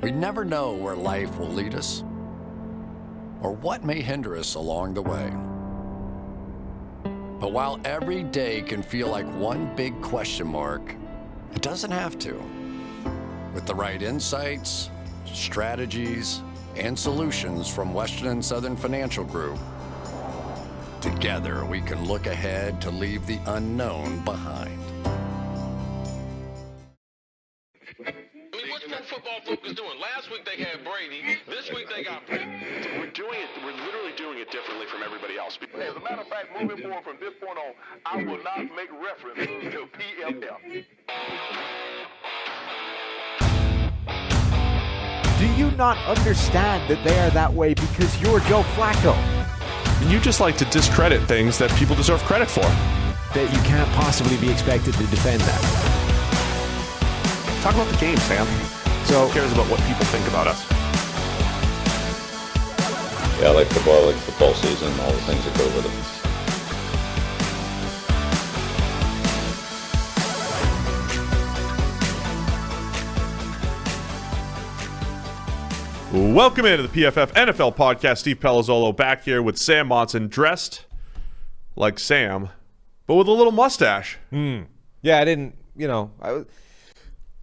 We never know where life will lead us or what may hinder us along the way. But while every day can feel like one big question mark, it doesn't have to. With the right insights, strategies, and solutions from Western and Southern Financial Group, together we can look ahead to leave the unknown behind. What's Pro Football Focus doing? Last week they had Brady. This week they got Brady. We're literally doing it differently from everybody else. As a matter of fact, moving forward from this point on, I will not make reference to PFF. Do you not understand that they are that way because you're Joe Flacco? And you just like to discredit things that people deserve credit for. That you can't possibly be expected to defend that. Talk about the game, Sam. So, who cares about what people think about us? Yeah, I like football season, and all the things that go with it. Welcome into the PFF NFL Podcast. Steve Palazzolo back here with Sam Monson, dressed like Sam, but with a little mustache. Yeah, I didn't,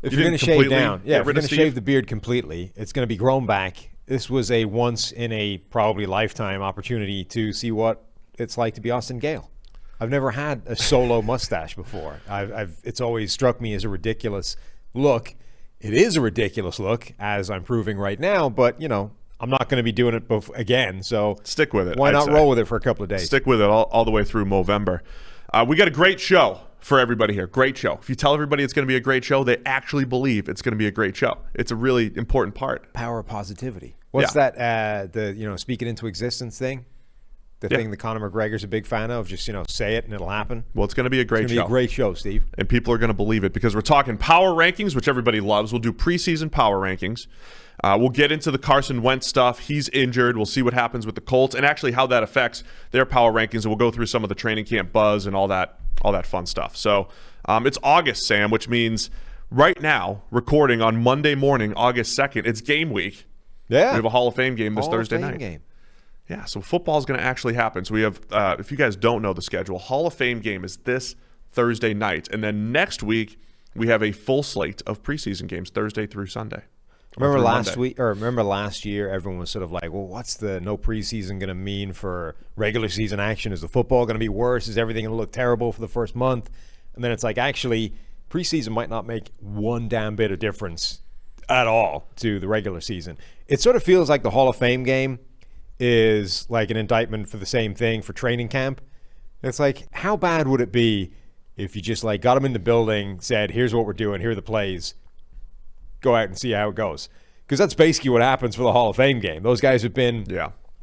if you're going to shave down, if you're going to shave the beard completely, it's going to be grown back. This was a once in a probably lifetime opportunity to see what it's like to be Austin Gale. I've never had a solo mustache before. It's always struck me as a ridiculous look. It is a ridiculous look, as I'm proving right now, but, I'm not going to be doing it again, so stick with it. Why not roll with it for a couple of days? Stick with it all the way through Movember. We got a great show for everybody here. Great show. If you tell everybody it's going to be a great show, they actually believe it's going to be a great show. It's a really important part. Power of positivity. What's that, speaking into existence thing? The thing that Conor McGregor's a big fan of, just, say it and it'll happen. Well, it's going to be a great show. It's going to be a great show, Steve. And people are going to believe it because we're talking power rankings, which everybody loves. We'll do preseason power rankings. We'll get into the Carson Wentz stuff. He's injured. We'll see what happens with the Colts and actually how that affects their power rankings. And we'll go through some of the training camp buzz and all that fun stuff. So it's August, Sam, which means right now, recording on Monday morning, August 2nd, it's game week. Yeah. We have a Hall of Fame game this Thursday night. Game. Yeah, so football is going to actually happen. So we have, if you guys don't know the schedule, Hall of Fame game is this Thursday night. And then next week, we have a full slate of preseason games, Thursday through Sunday. Remember last year, everyone was sort of like, well, what's the no preseason going to mean for regular season action? Is the football going to be worse? Is everything going to look terrible for the first month? And then it's like, actually, preseason might not make one damn bit of difference at all to the regular season. It sort of feels like the Hall of Fame game is like an indictment for the same thing for training camp. It's like, how bad would it be if you just got them in the building, said, here's what we're doing, here are the plays, go out and see how it goes? Because that's basically what happens for the Hall of Fame game. Those guys have been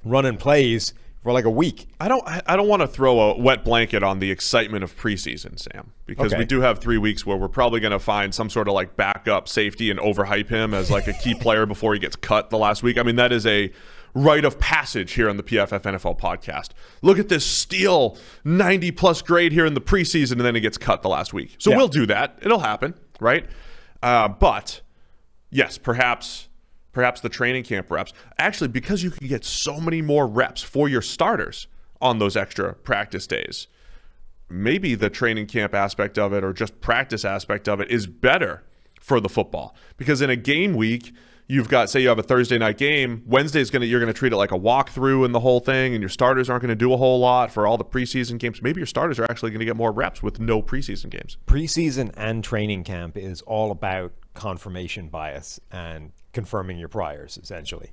running plays for like a week. I don't want to throw a wet blanket on the excitement of preseason, Sam, because we do have 3 weeks where we're probably going to find some sort of backup safety and overhype him as a key player before he gets cut the last week. I mean, that is a rite of passage here on the PFF NFL podcast. Look at this steal 90-plus grade here in the preseason, and then he gets cut the last week. So we'll do that. It'll happen, right? But, yes, perhaps the training camp reps. Actually, because you can get so many more reps for your starters on those extra practice days, maybe the training camp aspect of it or just practice aspect of it is better for the football. Because in a game week, you've got, say you have a Thursday night game, Wednesday's you're going to treat it like a walkthrough and the whole thing, and your starters aren't going to do a whole lot for all the preseason games. Maybe your starters are actually going to get more reps with no preseason games. Preseason and training camp is all about confirmation bias and confirming your priors, essentially.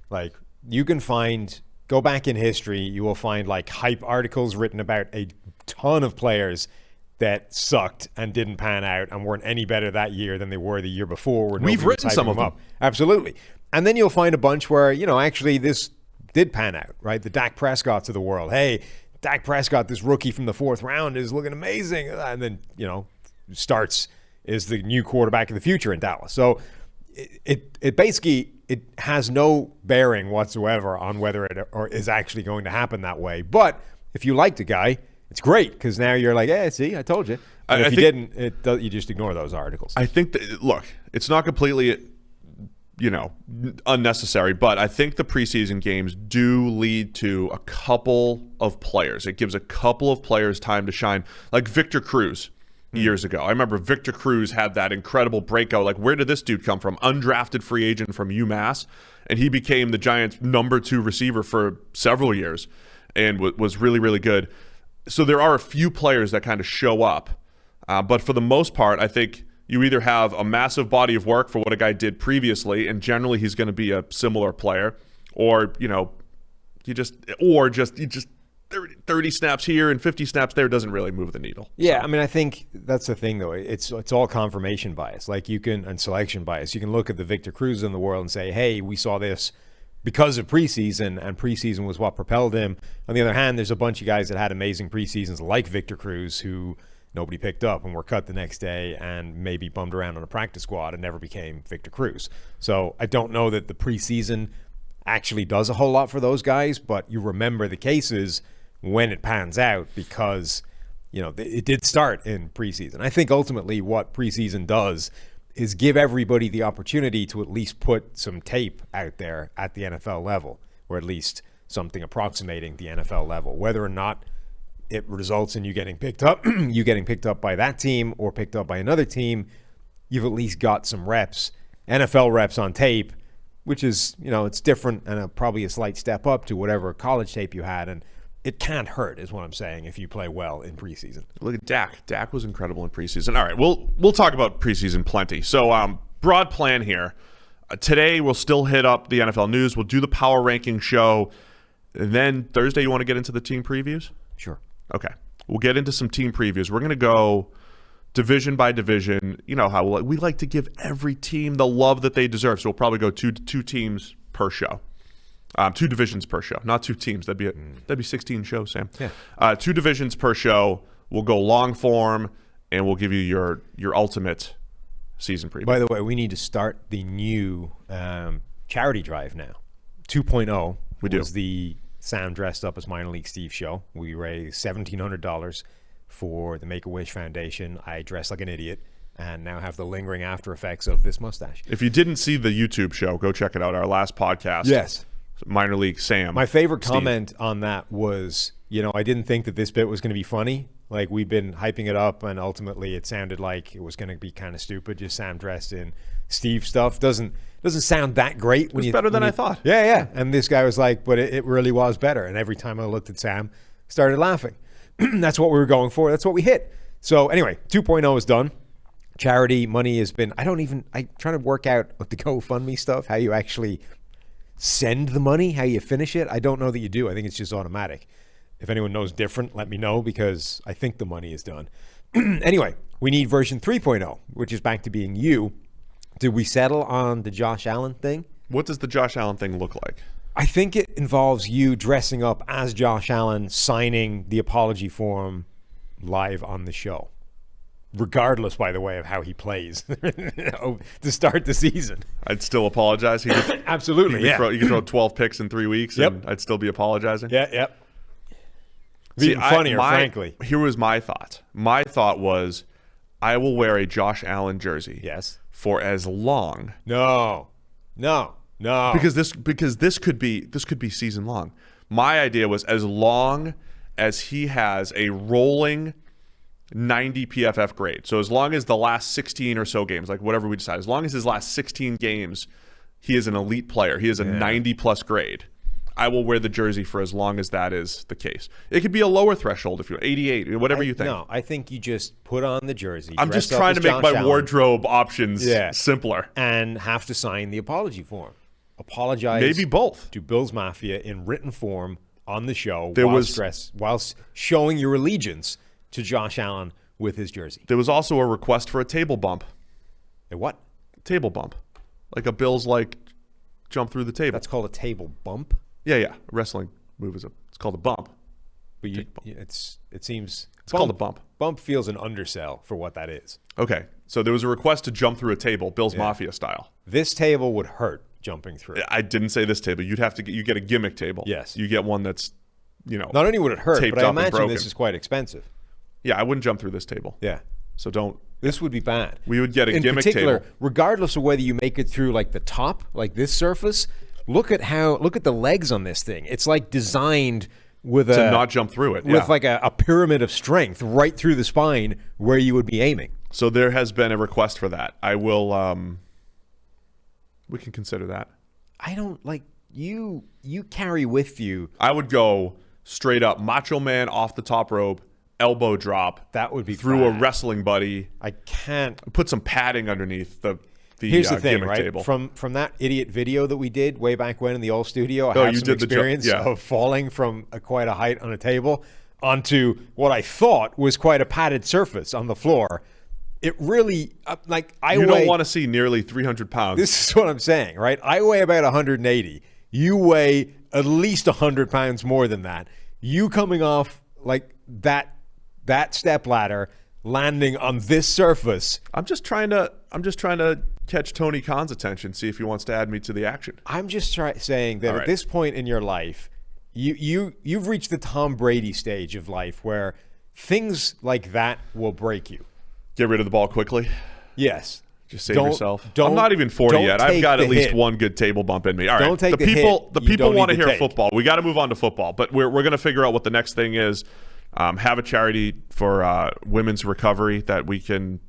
You can go back in history, you will find hype articles written about a ton of players that sucked and didn't pan out and weren't any better that year than they were the year before. We've written some of them up. Absolutely. And then you'll find a bunch where, actually this did pan out, right? The Dak Prescotts of the world. Hey, Dak Prescott, this rookie from the 4th round, is looking amazing. And then, starts is the new quarterback of the future in Dallas. So it basically has no bearing whatsoever on whether it is actually going to happen that way. But if you liked a guy, it's great because now you're like, hey, see, I told you. And if you didn't, you just ignore those articles. I think that, look, it's not completely unnecessary. But I think the preseason games do lead to a couple of players. It gives a couple of players time to shine, like Victor Cruz years ago. I remember Victor Cruz had that incredible breakout. Like, where did this dude come from? Undrafted free agent from UMass, and he became the Giants' number 2 receiver for several years and was really, really good. So there are a few players that kind of show up. But for the most part, I think you either have a massive body of work for what a guy did previously, and generally he's going to be a similar player, or you just 30 snaps here and 50 snaps there doesn't really move the needle. Yeah, I mean, I think that's the thing, though. It's all confirmation bias, and selection bias. You can look at the Victor Cruz in the world and say, hey, we saw this because of preseason, and preseason was what propelled him. On the other hand, there's a bunch of guys that had amazing preseasons like Victor Cruz who nobody picked up and were cut the next day and maybe bummed around on a practice squad and never became Victor Cruz. So I don't know that the preseason actually does a whole lot for those guys, but you remember the cases when it pans out because, it did start in preseason. I think ultimately what preseason does is give everybody the opportunity to at least put some tape out there at the NFL level, or at least something approximating the NFL level, whether or not it results in you getting picked up, by that team or picked up by another team. You've at least got some reps, NFL reps on tape, which is, it's different and probably a slight step up to whatever college tape you had. And it can't hurt, is what I'm saying, if you play well in preseason. Look at Dak. Dak was incredible in preseason. All right, we'll talk about preseason plenty. So broad plan here. Today we'll still hit up the NFL news. We'll do the power ranking show. And then Thursday, you want to get into the team previews? Sure. Okay. We'll get into some team previews. We're going to go division by division. You know how we like to give every team the love that they deserve. So we'll probably go two teams per show. 2 divisions per show, not 2 teams. That'd be 16 shows, Sam. Yeah. 2 divisions per show. We'll go long form, and we'll give you your ultimate season preview. By the way, we need to start the new charity drive now. 2.0 was the Sam Dressed Up as Minor League Steve show. We raised $1,700 for the Make-A-Wish Foundation. I dressed like an idiot and now have the lingering after effects of this mustache. If you didn't see the YouTube show, go check it out. Our last podcast. Yes. Minor League Sam. My favorite comment on that was, I didn't think that this bit was going to be funny. Like, we've been hyping it up, and ultimately it sounded like it was going to be kind of stupid. Just Sam dressed in Steve stuff doesn't sound that great. It was better than I thought. Yeah. And this guy was like, but it really was better. And every time I looked at Sam, started laughing. That's what we were going for. That's what we hit. So anyway, 2.0 is done. Charity money has been. I'm trying to work out with the GoFundMe stuff, how you actually send the money, how you finish it. I don't know that you do. I think it's just automatic. If anyone knows different, let me know, because I think the money is done. Anyway, we need version 3.0, which is back to being you. Did we settle on the Josh Allen thing? What does the Josh Allen thing look like? I think it involves you dressing up as Josh Allen, signing the apology form live on the show. Regardless, by the way, of how he plays to start the season. I'd still apologize. Absolutely, you could throw 12 picks in 3 weeks, and I'd still be apologizing. Yep. Even funnier, frankly. Here was my thought. My thought was, I will wear a Josh Allen jersey. Yes. For as long. No. Because this could be season long. My idea was as long as he has a rolling 90 PFF grade. So as long as the last 16 or so games, like whatever we decide, as long as his last 16 games, he is an elite player. He is a 90 plus grade. I will wear the jersey for as long as that is the case. It could be a lower threshold if you're 88, whatever you think. No, I think you just put on the jersey. I'm just trying to make my wardrobe options simpler. And have to sign the apology form. Apologize. Maybe both. To Bills Mafia in written form on the show whilst showing your allegiance to Josh Allen with his jersey. There was also a request for a table bump. A what? Table bump. Like a Bills jump through the table. That's called a table bump? Yeah. A wrestling move it's called a bump. But it seems it's called a bump. Bump feels an undersell for what that is. Okay. So there was a request to jump through a table, Bills Mafia style. This table would hurt jumping through. I didn't say this table. You get a gimmick table. Yes. You get one that's, not only would it hurt, but I imagine broken. This is quite expensive. Yeah, I wouldn't jump through this table. Yeah. So don't. This would be bad. We would get a in gimmick particular, table. Regardless of whether you make it through like the top, like this surface, look at the legs on this thing. It's like designed with to not jump through it. With like a pyramid of strength right through the spine where you would be aiming. So there has been a request for that. I will we can consider that. I don't like you carry with you. I would go straight up Macho Man off the top rope, elbow drop. That would be through bad. a wrestling buddy. I can't put some padding underneath the Here's the thing, gimmick right? table. From that idiot video that we did way back when in the old studio, I had you some did the experience jump, yeah. of falling from quite a height on a table onto what I thought was quite a padded surface on the floor. It really, you don't want to see nearly 300 pounds. This is what I'm saying, right? I weigh about 180. You weigh at least 100 pounds more than that. You coming off like that step ladder, landing on this surface. I'm just trying to catch Tony Khan's attention, see if he wants to add me to the action. I'm just saying that at this point in your life, you've reached the Tom Brady stage of life where things like that will break you. Get rid of the ball quickly. Yes. Just save yourself. I'm not even 40 yet. I've got at least one good table bump in me. All right. Don't take the people want to hear take. football. We got to move on to football, but we're going to figure out what the next thing is. Have a charity for women's recovery that we can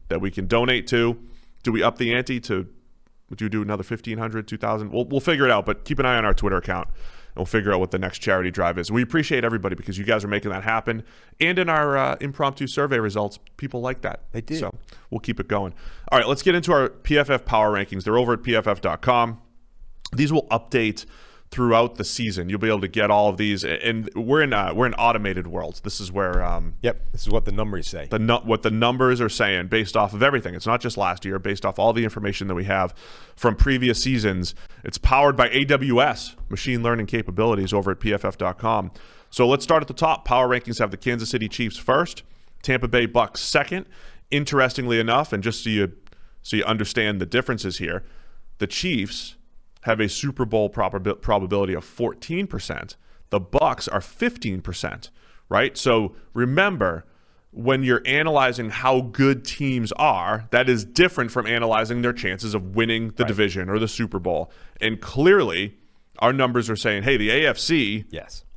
donate to. Do we up the ante to? Would you do another 1,500, 2,000? We'll figure it out. But keep an eye on our Twitter account, and we'll figure out what the next charity drive is. We appreciate everybody because you guys are making that happen. And in our impromptu survey results, people like that. They did. So we'll keep it going. All right, let's get into our PFF Power Rankings. They're over at PFF.com. These will update throughout the season. You'll be able to get all of these, and we're in automated world. This is where this is what the numbers say. What the numbers are saying based off of everything. It's not just last year, based off all the information that we have from previous seasons. It's powered by AWS machine learning capabilities over at PFF.com. So let's start at the top. Power Rankings have the Kansas City Chiefs first, Tampa Bay Bucks second. Interestingly enough, and just so you understand the differences here, the Chiefs have a Super Bowl probability of 14%. The Bucks are 15%, right? So remember, when you're analyzing how good teams are, that is different from analyzing their chances of winning the division or the Super Bowl. And clearly, our numbers are saying, hey, the AFC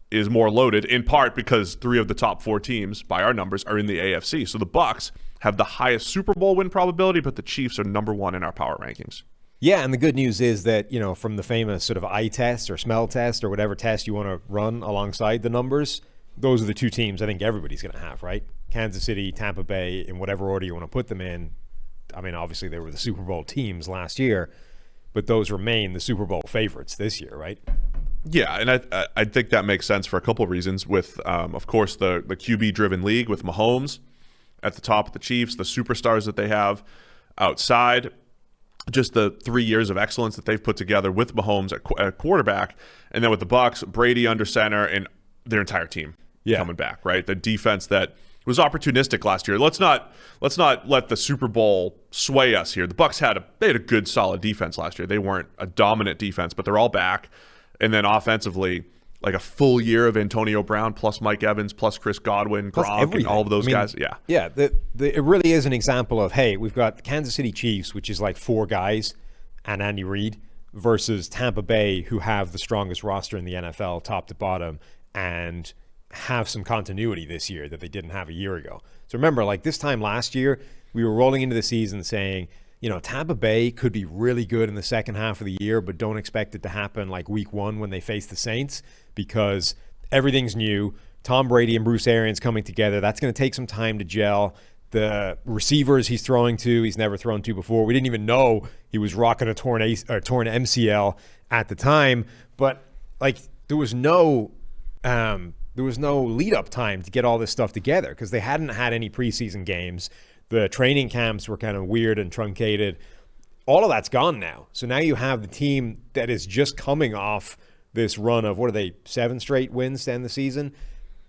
is more loaded, in part because 3 of the top 4 teams, by our numbers, are in the AFC. So the Bucks have the highest Super Bowl win probability, but the Chiefs are number 1 in our power rankings. Yeah, and the good news is that, from the famous sort of eye test or smell test or whatever test you want to run alongside the numbers, those are the 2 teams I think everybody's going to have, right? Kansas City, Tampa Bay, in whatever order you want to put them in. I mean, obviously they were the Super Bowl teams last year, but those remain the Super Bowl favorites this year, right? Yeah, and I think that makes sense for a couple of reasons with, of course, the QB-driven league with Mahomes at the top of the Chiefs, the superstars that they have outside, just the 3 years of excellence that they've put together with Mahomes at quarterback, and then with the Bucs, Brady under center, and their entire team coming back, right? The defense that was opportunistic last year. Let's not let the Super Bowl sway us here. The Bucs had a good, solid defense last year. They weren't a dominant defense, but they're all back. And then offensively, like a full year of Antonio Brown plus Mike Evans plus Chris Godwin, Gronk, and all of those guys. Yeah. It really is an example of, hey, we've got the Kansas City Chiefs, which is like 4 guys, and Andy Reid, versus Tampa Bay, who have the strongest roster in the NFL, top to bottom, and have some continuity this year that they didn't have a year ago. So remember, like this time last year, we were rolling into the season saying, Tampa Bay could be really good in the second half of the year, but don't expect it to happen like week 1 when they face the Saints, because everything's new. Tom Brady and Bruce Arians coming together. That's going to take some time to gel. The receivers he's throwing to, he's never thrown to before. We didn't even know he was rocking a torn MCL at the time. But like there was no lead up time to get all this stuff together because they hadn't had any preseason games. The training camps were kind of weird and truncated. All of that's gone now. So now you have the team that is just coming off this run of, 7 straight wins to end the season,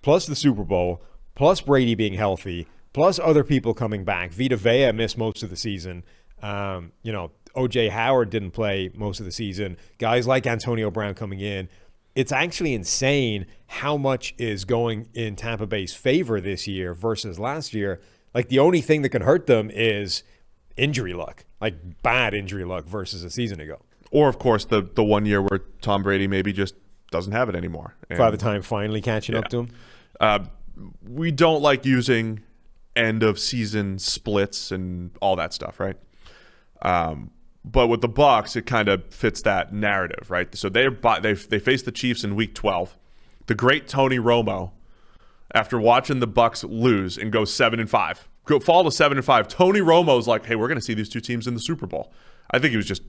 plus the Super Bowl, plus Brady being healthy, plus other people coming back. Vita Vea missed most of the season. O.J. Howard didn't play most of the season. Guys like Antonio Brown coming in. It's actually insane how much is going in Tampa Bay's favor this year versus last year. Like, the only thing that can hurt them is injury luck, like bad injury luck versus a season ago. Or, of course, the 1 year where Tom Brady maybe just doesn't have it anymore. And, By the time finally catching up to him. We don't like using end-of-season splits and all that stuff, right? But with the Bucs, it kind of fits that narrative, right? So they face the Chiefs in Week 12. The great Tony Romo, after watching the Bucs lose and go 7-5, fall to 7-5, Tony Romo's like, hey, we're going to see these two teams in the Super Bowl. I think he was just,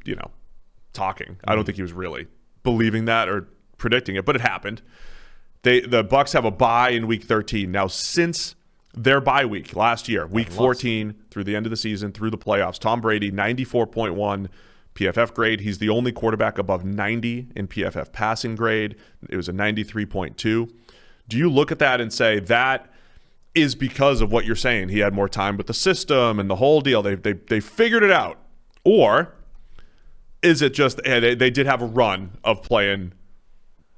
talking. I don't think he was really believing that or predicting it, but it happened. The Bucs have a bye in Week 13. Now, since their bye week last year, Week 14 through the end of the season, through the playoffs, Tom Brady, 94.1 PFF grade. He's the only quarterback above 90 in PFF passing grade. It was a 93.2. Do you look at that and say that is because of what you're saying? He had more time with the system and the whole deal. They figured it out. Or is it just they did have a run of playing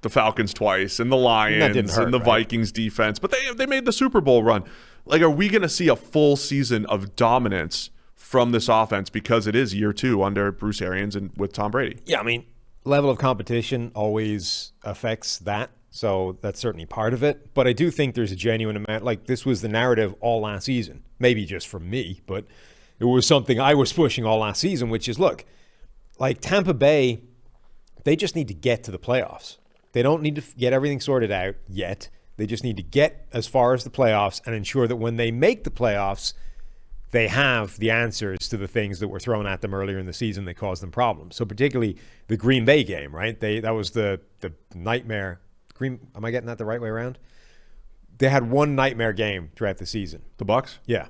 the Falcons twice and the Lions and the Vikings defense, but they made the Super Bowl run. Like, are we going to see a full season of dominance from this offense because it is year 2 under Bruce Arians and with Tom Brady? Yeah, I mean, level of competition always affects that, so that's certainly part of it. But I do think there's a genuine amount, like, this was the narrative all last season, maybe just from me, but it was something I was pushing all last season, which is, look, like Tampa Bay, they just need to get to the playoffs. They don't need to get everything sorted out yet. They just need to get as far as the playoffs and ensure that when they make the playoffs, they have the answers to the things that were thrown at them earlier in the season that caused them problems. So particularly the Green Bay game, right? That was the nightmare. Am I getting that the right way around? They had one nightmare game throughout the season. The Bucs? Yeah.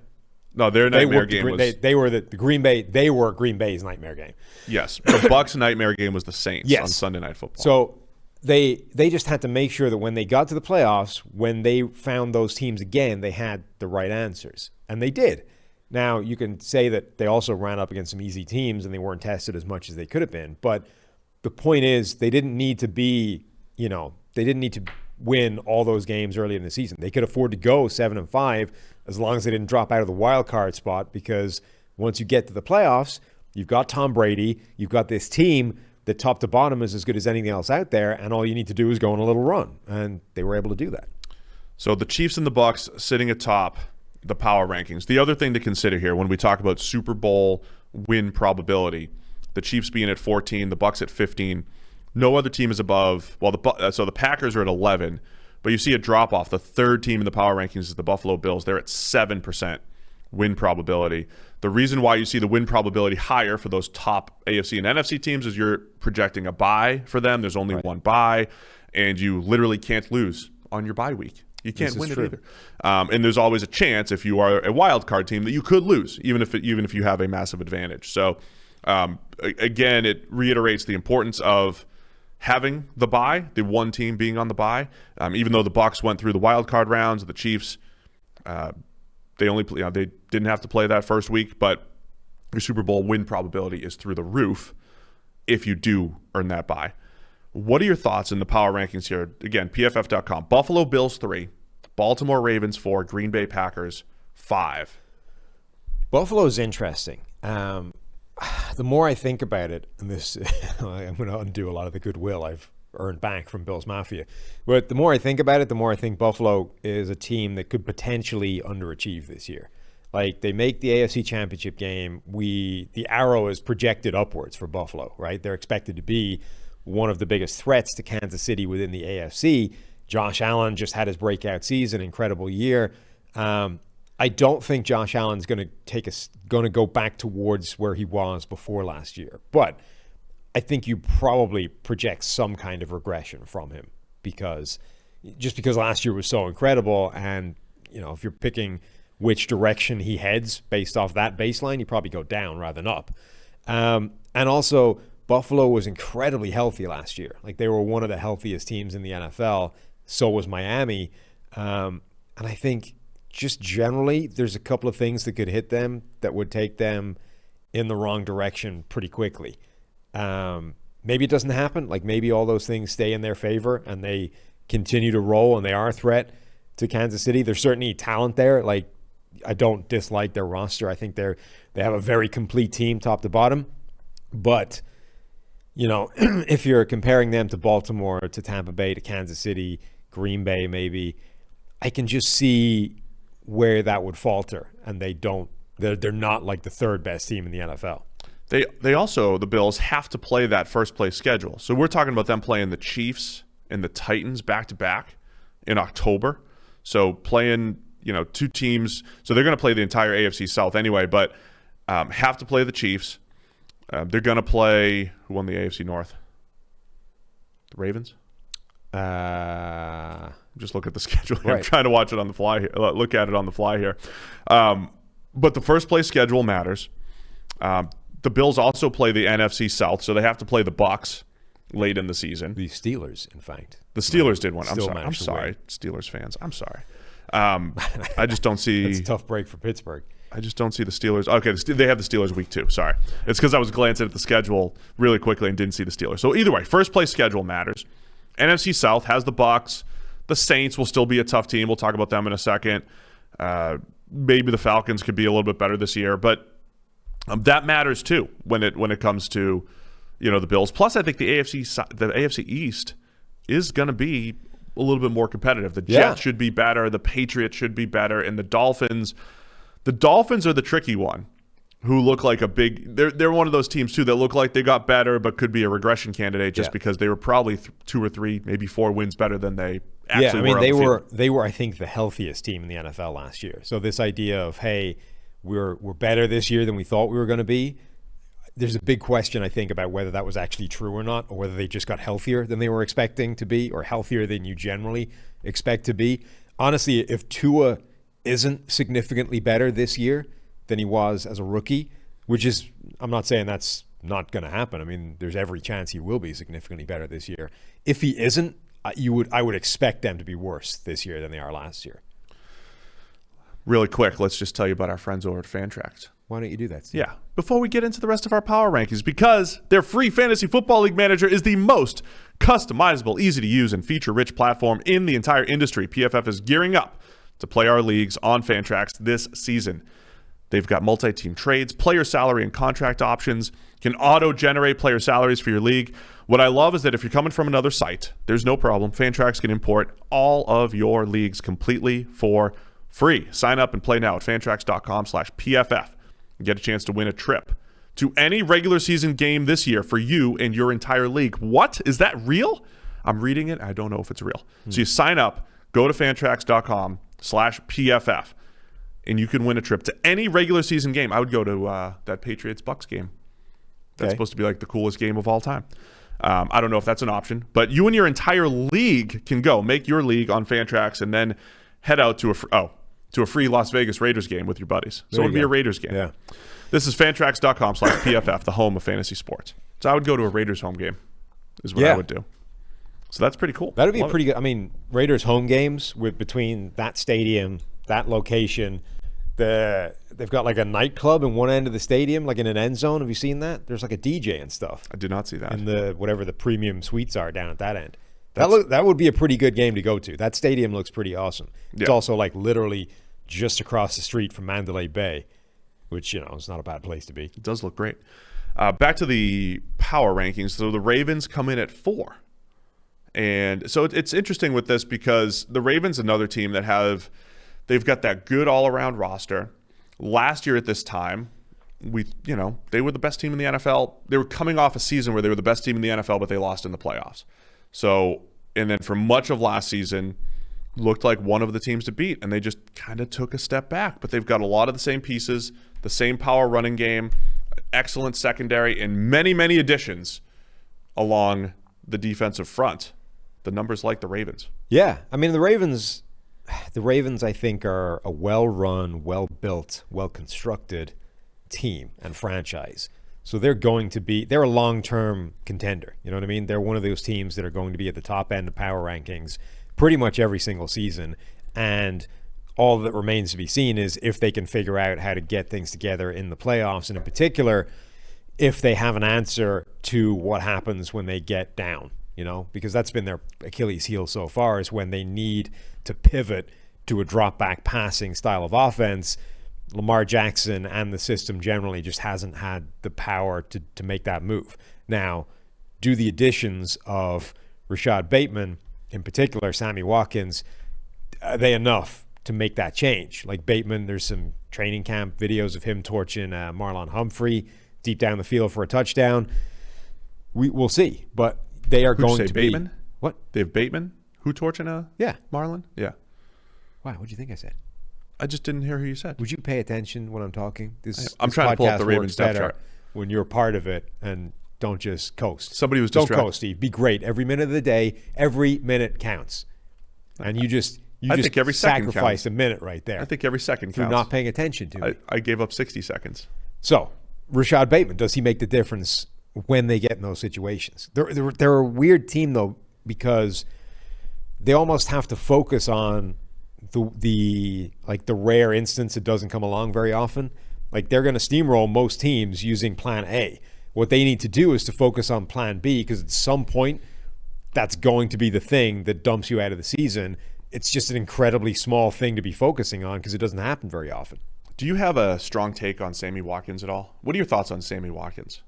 No, their nightmare game was... They were Green Bay. They were Green Bay's nightmare game. Yes. The Bucs' nightmare game was the Saints on Sunday Night Football. So they just had to make sure that when they got to the playoffs, when they found those teams again, they had the right answers. And they did. Now, you can say that they also ran up against some easy teams and they weren't tested as much as they could have been. But the point is, they didn't need to be, they didn't need to win all those games early in the season. They could afford to go 7-5 as long as they didn't drop out of the wild card spot, because once you get to the playoffs, you've got Tom Brady, you've got this team that top to bottom is as good as anything else out there, and all you need to do is go on a little run. And they were able to do that. So the Chiefs and the Bucs sitting atop the power rankings. The other thing to consider here when we talk about Super Bowl win probability, the Chiefs being at 14, the Bucs at 15, no other team is above. Well, so the Packers are at 11, but you see a drop off. The third team in the power rankings is the Buffalo Bills. They're at 7% win probability. The reason why you see the win probability higher for those top AFC and NFC teams is you're projecting a bye for them. There's only one bye, and you literally can't lose on your bye week. You can't win it either. And there's always a chance, if you are a wild card team, that you could lose, even if you have a massive advantage. So again, it reiterates the importance of having the bye, the one team being on the bye. Even though the Bucs went through the wild card rounds, the Chiefs, they didn't have to play that first week, but your Super Bowl win probability is through the roof if you do earn that bye. What are your thoughts in the power rankings here? Again, PFF.com. Buffalo Bills 3, Baltimore Ravens 4, Green Bay Packers 5. Buffalo's interesting. The more I think about it, and this, I'm going to undo a lot of the goodwill I've earned back from Bills Mafia, but the more I think about it, the more I think Buffalo is a team that could potentially underachieve this year. Like, they make the AFC Championship game, the arrow is projected upwards for Buffalo, right? They're expected to be one of the biggest threats to Kansas City within the AFC. Josh Allen just had his breakout season, incredible year. I don't think Josh Allen's going to go back towards where he was before last year, but I think you probably project some kind of regression from him because last year was so incredible, and if you're picking which direction he heads based off that baseline, you probably go down rather than up. And also, Buffalo was incredibly healthy last year. Like, they were one of the healthiest teams in the NFL. So was Miami. And I think just generally, there's a couple of things that could hit them that would take them in the wrong direction pretty quickly. Maybe it doesn't happen. Like, maybe all those things stay in their favor and they continue to roll and they are a threat to Kansas City. There's certainly talent there. Like, I don't dislike their roster. I think they have a very complete team, top to bottom. But, you know, if you're comparing them to Baltimore, to Tampa Bay, to Kansas City, Green Bay maybe, I can just see where that would falter. And they're not like the third best team in the NFL. They also, the Bills, have to play that first place schedule. So we're talking about them playing the Chiefs and the Titans back-to-back in October. So playing, you know, two teams. So they're going to play the entire AFC South anyway, but have to play the Chiefs. They're going to play, who won the AFC North? The Ravens? Just look at the schedule here. Right. I'm trying to watch it on the fly here. Look at it on the fly here. But the first place schedule matters. The Bills also play the NFC South, so they have to play the Bucs late in the season. The Steelers, in fact. The Steelers did one. I'm sorry, Steelers fans. I'm sorry. I just don't see. It's a tough break for Pittsburgh. I just don't see the Steelers. Okay, they have the Steelers week 2. Sorry. It's because I was glancing at the schedule really quickly and didn't see the Steelers. So either way, first place schedule matters. NFC South has the Bucs. The Saints will still be a tough team. We'll talk about them in a second. Maybe the Falcons could be a little bit better this year, but that matters too when it comes to, you know, the Bills. Plus, I think the AFC East is going to be a little bit more competitive. The Jets should be better. The Patriots should be better, and the Dolphins. The Dolphins are the tricky one, who look like a big. They're one of those teams too that look like they got better, but could be a regression candidate just because they were probably 2 or 3, maybe 4 wins better than they actually were. They were I think the healthiest team in the NFL last year. So this idea of, hey, we're better this year than we thought we were going to be. There's a big question, I think, about whether that was actually true or not, or whether they just got healthier than they were expecting to be, or healthier than you generally expect to be. Honestly, if Tua isn't significantly better this year than he was as a rookie, which is, I'm not saying that's not going to happen. I mean, there's every chance he will be significantly better this year. If he isn't, I would expect them to be worse this year than they are last year. Really quick, let's just tell you about our friends over at Fantrax. Why don't you do that, Steve? Yeah, before we get into the rest of our power rankings, because their free Fantasy Football League Manager is the most customizable, easy-to-use, and feature-rich platform in the entire industry. PFF is gearing up to play our leagues on Fantrax this season. They've got multi-team trades, player salary and contract options, can auto-generate player salaries for your league. What I love is that if you're coming from another site, there's no problem. Fantrax can import all of your leagues completely for free. Sign up and play now at fantrax.com/PFF and get a chance to win a trip to any regular season game this year for you and your entire league. What? Is that real? I'm reading it. I don't know if it's real. So you sign up, go to fantrax.com/PFF, and you can win a trip to any regular season game. I would go to that Patriots-Bucs game. That's supposed to be like the coolest game of all time. I don't know if that's an option, but you and your entire league can go. Make your league on Fantrax and then head out to a free Las Vegas Raiders game with your buddies. So it would be a Raiders game. Yeah. This is fantrax.com/PFF, the home of fantasy sports. So I would go to a Raiders home game is what I would do. So that's pretty cool. That would be pretty good. I mean, Raiders home games between that stadium, that location, they've got like a nightclub in one end of the stadium, like in an end zone. Have you seen that? There's like a DJ and stuff. I did not see that. And whatever the premium suites are down at that end. That would be a pretty good game to go to. That stadium looks pretty awesome. It's also like literally just across the street from Mandalay Bay, which, you know, is not a bad place to be. It does look great. Back to the power rankings. So the Ravens come in at 4. And so it's interesting with this because the Ravens, another team that they've got that good all-around roster. Last year at this time, they were the best team in the NFL. They were coming off a season where they were the best team in the NFL, but they lost in the playoffs. So, and then for much of last season, looked like one of the teams to beat, and they just kind of took a step back. But they've got a lot of the same pieces, the same power running game, excellent secondary, and many, many additions along the defensive front. The numbers like the Ravens. Yeah, I mean, the Ravens, I think, are a well-run, well-built, well-constructed team and franchise. So they're a long-term contender. You know what I mean? They're one of those teams that are going to be at the top end of power rankings pretty much every single season. And all that remains to be seen is if they can figure out how to get things together in the playoffs, and in particular, if they have an answer to what happens when they get down, you know, because that's been their Achilles heel so far, is when they need to pivot to a drop back passing style of offense, Lamar Jackson and the system generally just hasn't had the power to make that move. Now, do the additions of Rashad Bateman, in particular Sammy Watkins, are they enough to make that change? Like Bateman, there's some training camp videos of him torching Marlon Humphrey deep down the field for a touchdown. We'll see, but they are going to Bateman? be... What? They have Bateman? Who torching Marlon? Yeah. Wow, what do you think I said? I just didn't hear who you said. Would you pay attention when I'm talking? I'm trying to pull up the Ravens depth chart. When you're part of it and don't just coast. Somebody was Don't distracted. coast, Steve. Be great. Every minute of the day, every minute counts. And you just think every second sacrifice counts. a minute right there. I think every second through counts. not paying attention to it. I gave up 60 seconds. So, Rashad Bateman, does he make the difference when they get in those situations? They're a weird team, though, because they almost have to focus on the rare instance it doesn't come along very often. Like, they're going to steamroll most teams using plan A. What they need to do is to focus on plan B, because at some point that's going to be the thing that dumps you out of the season. It's just an incredibly small thing to be focusing on because it doesn't happen very often. Do you have a strong take on Sammy Watkins at all? What are your thoughts on Sammy Watkins?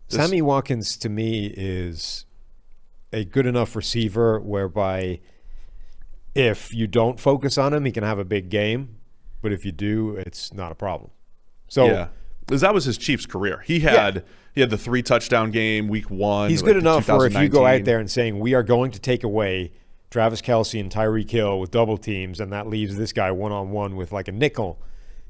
Sammy Watkins, to me, is a good enough receiver whereby if you don't focus on him, he can have a big game. But if you do, it's not a problem. So, yeah, because that was his Chiefs career. He had the 3 touchdown game week 1. He's good enough for if you go out there and saying, we are going to take away Travis Kelce and Tyreek Hill with double teams, and that leaves this guy one-on-one with like a nickel,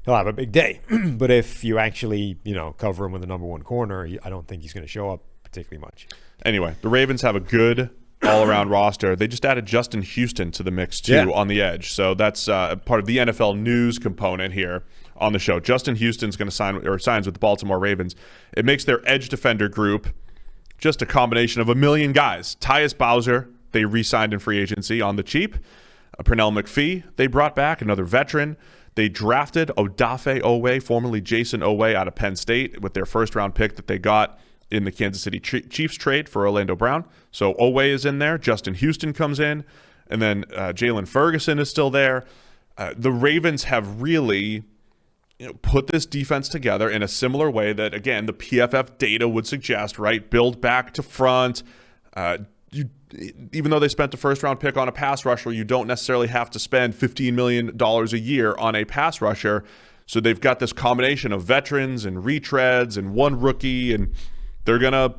he'll have a big day. But if you actually, cover him with the number 1 corner, I don't think he's going to show up particularly much. Anyway, the Ravens have a good all-around roster. They just added Justin Houston to the mix, too, on the edge. So that's part of the NFL news component here on the show. Justin Houston's going to signs with the Baltimore Ravens. It makes their edge defender group just a combination of a million guys. Tyus Bowser, they re-signed in free agency on the cheap. Pernell McPhee, they brought back, another veteran. They drafted Odafe Oweh, formerly Jason Oweh, out of Penn State with their first-round pick that they got in the Kansas City Chiefs trade for Orlando Brown. So Oweh is in there. Justin Houston comes in. And then Jalen Ferguson is still there. The Ravens have really put this defense together in a similar way that, again, the PFF data would suggest, right? Build back to front. Even though they spent a first-round pick on a pass rusher, you don't necessarily have to spend $15 million a year on a pass rusher. So they've got this combination of veterans and retreads and one rookie, and they're going to,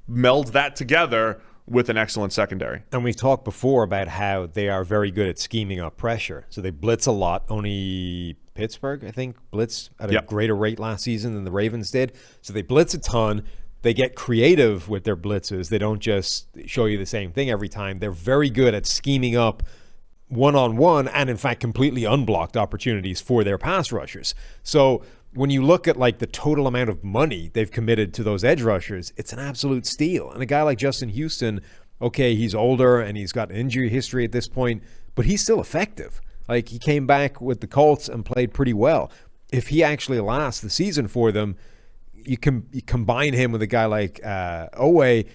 meld that together with an excellent secondary. And we talked before about how they are very good at scheming up pressure. So they blitz a lot. Only Pittsburgh, I think, blitzed at a greater rate last season than the Ravens did. So they blitz a ton. They get creative with their blitzes. They don't just show you the same thing every time. They're very good at scheming up one-on-one and, in fact, completely unblocked opportunities for their pass rushers. So when you look at like the total amount of money they've committed to those edge rushers, it's an absolute steal. And a guy like Justin Houston, okay, he's older and he's got injury history at this point, but he's still effective. Like, he came back with the Colts and played pretty well. If he actually lasts the season for them, you combine him with a guy like Oweh,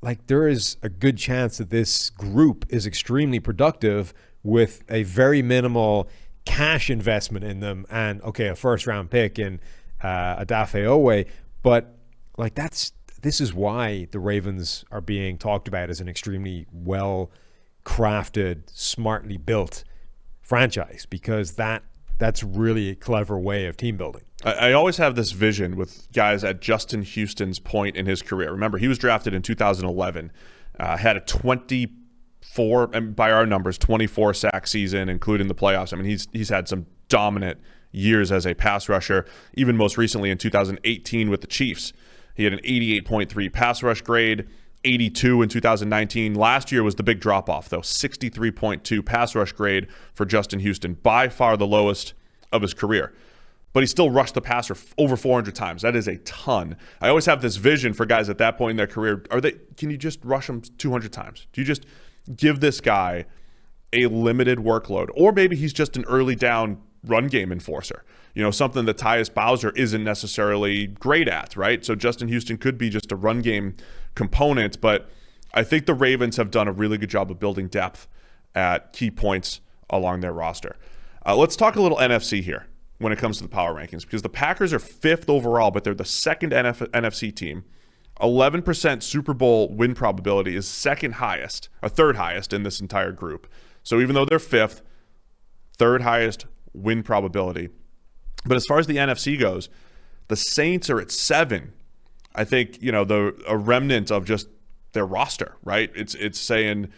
like, there is a good chance that this group is extremely productive with a very minimal cash investment in them and, okay, a first-round pick in Odafe Oweh. But, like, this is why the Ravens are being talked about as an extremely well-crafted, smartly built franchise, because that's really a clever way of team building. I always have this vision with guys at Justin Houston's point in his career. Remember, he was drafted in 2011, had a 24, and by our numbers, 24 sack season, including the playoffs. I mean, he's had some dominant years as a pass rusher, even most recently in 2018 with the Chiefs. He had an 88.3 pass rush grade, 82 in 2019. Last year was the big drop-off, though, 63.2 pass rush grade for Justin Houston, by far the lowest of his career. But he still rushed the passer over 400 times. That is a ton. I always have this vision for guys at that point in their career. Can you just rush them 200 times? Do you just give this guy a limited workload? Or maybe he's just an early down run game enforcer. Something that Tyus Bowser isn't necessarily great at, right? So Justin Houston could be just a run game component. But I think the Ravens have done a really good job of building depth at key points along their roster. Let's talk a little NFC here when it comes to the power rankings, because the Packers are 5th overall, but they're the second NFC team. 11% Super Bowl win probability is third highest in this entire group. So even though they're 5th, third highest win probability. But as far as the NFC goes, the Saints are at 7. I think, a remnant of just their roster, right? It's saying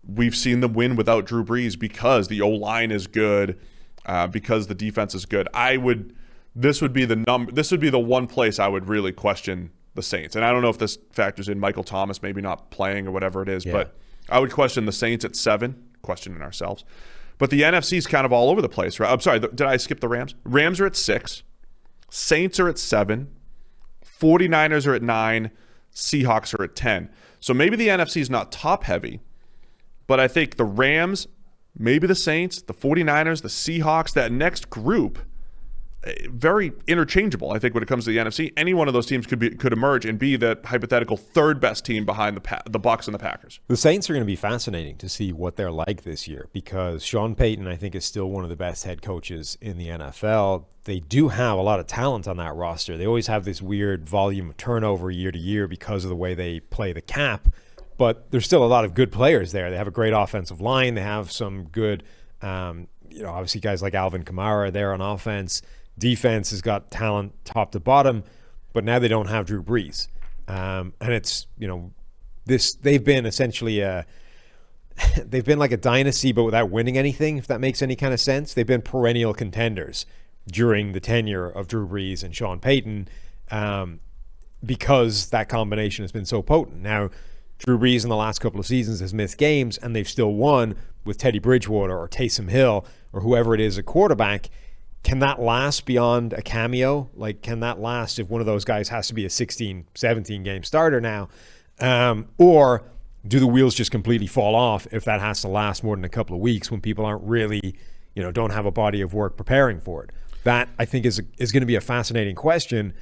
we've seen them win without Drew Brees because the O-line is good, because the defense is good. This would be the one place I would really question the Saints. And I don't know if this factors in Michael Thomas maybe not playing or whatever it is, but I would question the Saints at 7, questioning ourselves. But the NFC is kind of all over the place, right? I'm sorry, did I skip the Rams? Rams are at 6. Saints are at 7. 49ers are at 9. Seahawks are at 10. So maybe the NFC is not top heavy, but I think the Rams, maybe the Saints, the 49ers, the Seahawks, that next group, very interchangeable. I think when it comes to the NFC, any one of those teams could emerge and be the hypothetical third best team behind the Bucs and the Packers. The Saints are going to be fascinating to see what they're like this year, because Sean Payton, I think, is still one of the best head coaches in the NFL. They do have a lot of talent on that roster. They always have this weird volume of turnover year to year because of the way they play the cap, but there's still a lot of good players there. They have a great offensive line. They have some good, obviously guys like Alvin Kamara are there on offense. Defense has got talent top to bottom, but now they don't have Drew Brees. And it's, they've been essentially they've been like a dynasty, but without winning anything, if that makes any kind of sense. They've been perennial contenders during the tenure of Drew Brees and Sean Payton, because that combination has been so potent. Now, Drew Brees in the last couple of seasons has missed games, and they've still won with Teddy Bridgewater or Taysom Hill or whoever it is at quarterback. Can that last beyond a cameo? Like, can that last if one of those guys has to be a 16, 17 game starter now? Or do the wheels just completely fall off if that has to last more than a couple of weeks when people aren't really, don't have a body of work preparing for it? That, I think, is going to be a fascinating question,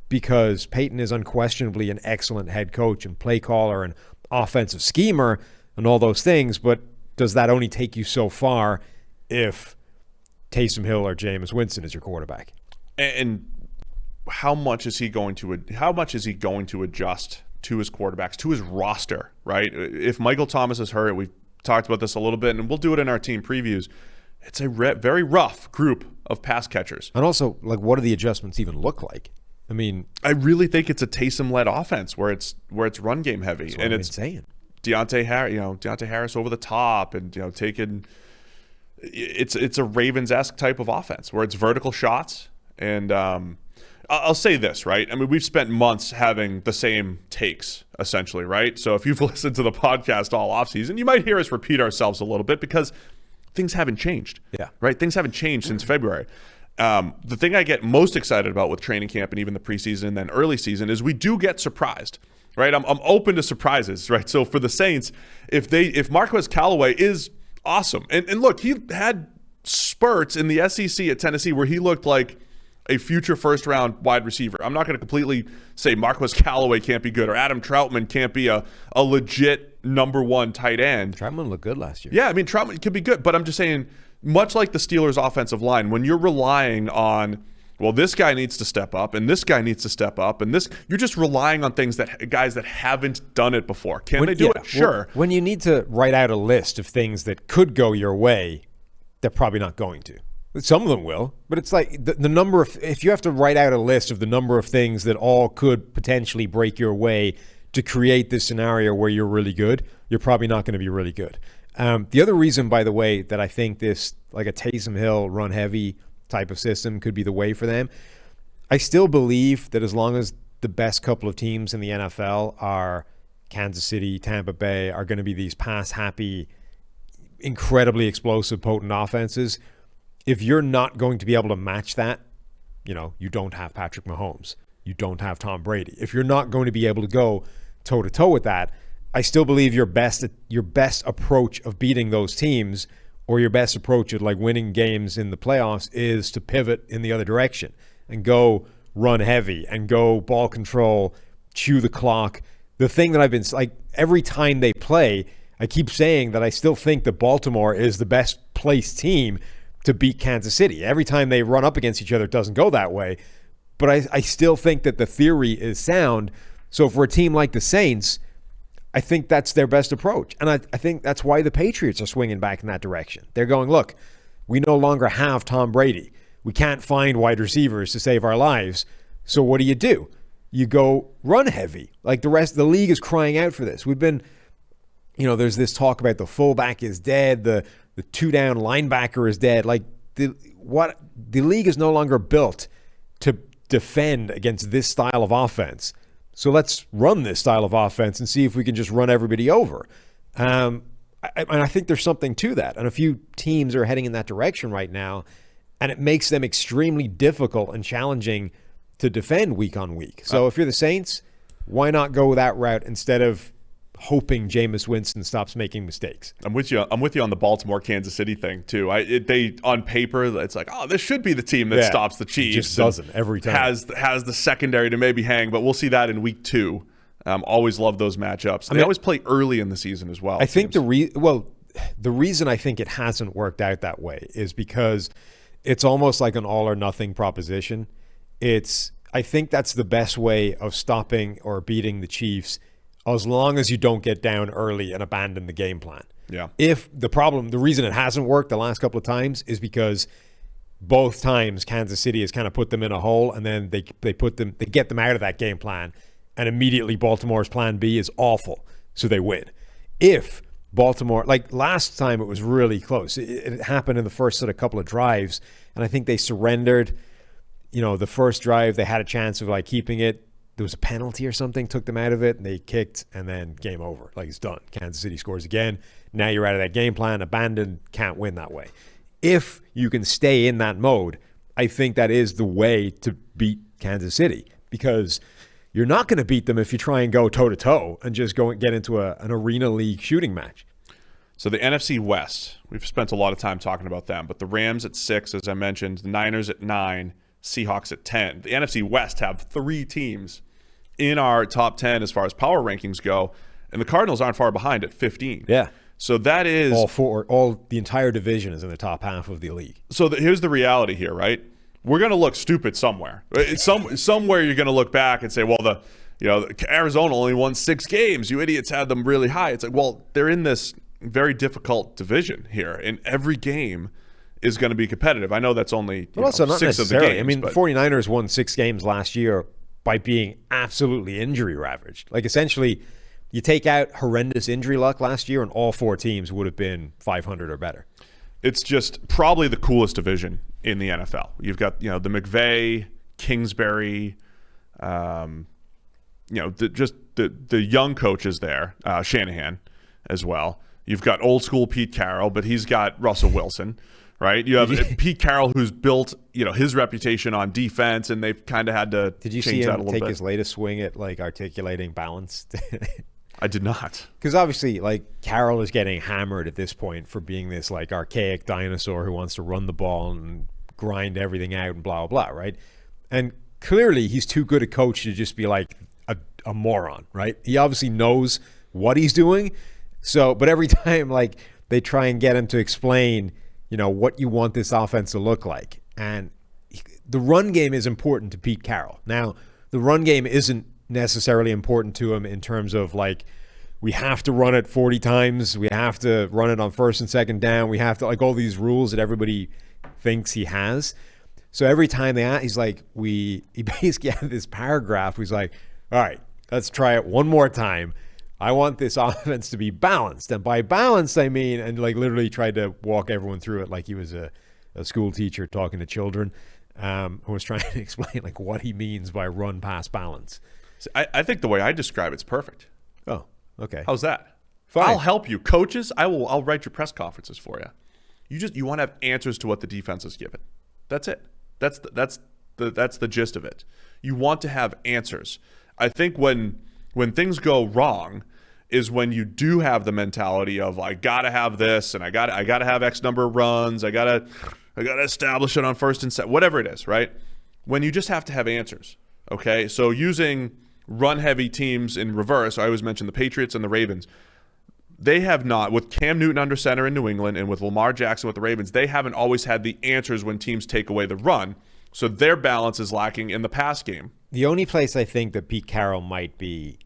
because Payton is unquestionably an excellent head coach and play caller and offensive schemer and all those things, but does that only take you so far if Taysom Hill or Jameis Winston is your quarterback? And how much is he going to adjust to his quarterbacks, to his roster, right? If Michael Thomas is hurt, we've talked about this a little bit, and we'll do it in our team previews. It's a very rough group of pass catchers. And also, like, what do the adjustments even look like? I mean, I really think it's a Taysom-led offense where it's run game heavy, and it's saying Deontay Harris over the top, and taking. It's a Ravens-esque type of offense where it's vertical shots. And I'll say this, right? I mean, we've spent months having the same takes, essentially, right? So if you've listened to the podcast all offseason, you might hear us repeat ourselves a little bit because things haven't changed. Yeah. Right? Things haven't changed since February. The thing I get most excited about with training camp and even the preseason and then early season is we do get surprised, right? I'm open to surprises, right? So for the Saints, if Marquez Callaway is awesome. And look, he had spurts in the SEC at Tennessee where he looked like a future first-round wide receiver. I'm not going to completely say Marquez Callaway can't be good or Adam Troutman can't be a legit number one tight end. Troutman looked good last year. Yeah, I mean, Troutman could be good, but I'm just saying, much like the Steelers' offensive line, when you're relying on, well, this guy needs to step up and this guy needs to step up and this, you're just relying on things that guys that haven't done it before. Can they do it? Sure. When you need to write out a list of things that could go your way, they're probably not going to. Some of them will, but it's like the number of, if you have to write out a list of the number of things that all could potentially break your way to create this scenario where you're really good, you're probably not going to be really good. The other reason, by the way, that I think this, like a Taysom Hill run heavy type of system could be the way for them, I still believe that as long as the best couple of teams in the NFL are Kansas City, Tampa Bay, are going to be these pass happy, incredibly explosive, potent offenses, if you're not going to be able to match that, you don't have Patrick Mahomes. You don't have Tom Brady. If you're not going to be able to go toe-to-toe with that, I still believe your best approach of beating those teams, or your best approach at like winning games in the playoffs, is to pivot in the other direction and go run heavy and go ball control, chew the clock. The thing that I've been, like, every time they play, I keep saying that I still think that Baltimore is the best place team to beat Kansas City. Every time they run up against each other, it doesn't go that way. But I still think that the theory is sound. So for a team like the Saints, I think that's their best approach. And I think that's why the Patriots are swinging back in that direction. They're going, look, we no longer have Tom Brady. We can't find wide receivers to save our lives. So what do? You go run heavy. Like the rest of the league is crying out for this. We've been, there's this talk about the fullback is dead, the two-down linebacker is dead. Like the league is no longer built to defend against this style of offense. So let's run this style of offense and see if we can just run everybody over. I think there's something to that. And a few teams are heading in that direction right now, and it makes them extremely difficult and challenging to defend week on week. So if you're the Saints, why not go that route instead of hoping Jameis Winston stops making mistakes? I'm with you on the Baltimore-Kansas City thing, too. They on paper, it's like, this should be the team that stops the Chiefs. It just doesn't every time. Has the secondary to maybe hang, but we'll see that in week 2. Always love those matchups. They always play early in the season as well. I think the reason I think it hasn't worked out that way is because it's almost like an all or nothing proposition. I think that's the best way of stopping or beating the Chiefs as long as you don't get down early and abandon the game plan. Yeah. The reason it hasn't worked the last couple of times is because both times Kansas City has kind of put them in a hole, and then they get them out of that game plan, and immediately Baltimore's plan B is awful, so they win. If Baltimore, like last time, it was really close. It happened in the first sort of couple of drives, and I think they surrendered. The first drive, they had a chance of like keeping it. There was a penalty or something, took them out of it, and they kicked, and then game over. Like, it's done. Kansas City scores again. Now you're out of that game plan, abandoned, can't win that way. If you can stay in that mode, I think that is the way to beat Kansas City, because you're not going to beat them if you try and go toe-to-toe and just go and get into an arena league shooting match. So the NFC West, we've spent a lot of time talking about them, but the Rams at 6, as I mentioned, the Niners at 9, Seahawks at 10. The NFC West have 3 teams in our top 10 as far as power rankings go, and the Cardinals aren't far behind at 15. Yeah. So that is the entire division is in the top half of the league. So here's the reality here, right? We're going to look stupid somewhere. Somewhere you're going to look back and say, well, Arizona only won 6 games. You idiots had them really high. It's like, well, they're in this very difficult division here, and every game is going to be competitive. I know that's only not 6 of the games. I mean, the 49ers won 6 games last year by being absolutely injury ravaged. Like, essentially, you take out horrendous injury luck last year, and all 4 teams would have been 500 or better. It's just probably the coolest division in the NFL. You've got, the McVay, Kingsbury, the young coaches there, Shanahan as well. You've got old school Pete Carroll, but he's got Russell Wilson, right? You have Pete Carroll, who's built, his reputation on defense, and they've kind of had to Did you change see that a him little take bit. his latest swing at like articulating balance? I did not. Because obviously, like, Carroll is getting hammered at this point for being this like archaic dinosaur who wants to run the ball and grind everything out and blah blah blah, right? And clearly, he's too good a coach to just be like a moron, right? He obviously knows what he's doing. So, but every time like they try and get him to explain, what you want this offense to look like, and the run game is important to Pete Carroll. Now, the run game isn't necessarily important to him in terms of like, we have to run it 40 times, we have to run it on first and second down, we have to, like, all these rules that everybody thinks he has. So every time he basically had this paragraph. He's like, all right, let's try it one more time. I want this offense to be balanced. And by balanced, I mean, and like literally tried to walk everyone through it like he was a school teacher talking to children, who was trying to explain like what he means by run, pass, balance. I think the way I describe it's perfect. Oh, okay. How's that? Fine. I'll help you. Coaches, I'll write your press conferences for you. You want to have answers to what the defense is given. That's it. That's the gist of it. You want to have answers. I think when things go wrong is when you do have the mentality of, I gotta have this, and I gotta have X number of runs, I gotta establish it on first and second, whatever it is, right? When you just have to have answers. Okay, so using run-heavy teams in reverse, I always mention the Patriots and the Ravens. they have not, with Cam Newton under center in New England and with Lamar Jackson with the Ravens, they haven't always had the answers when teams take away the run. So their balance is lacking in the pass game. The only place I think that Pete Carroll might be,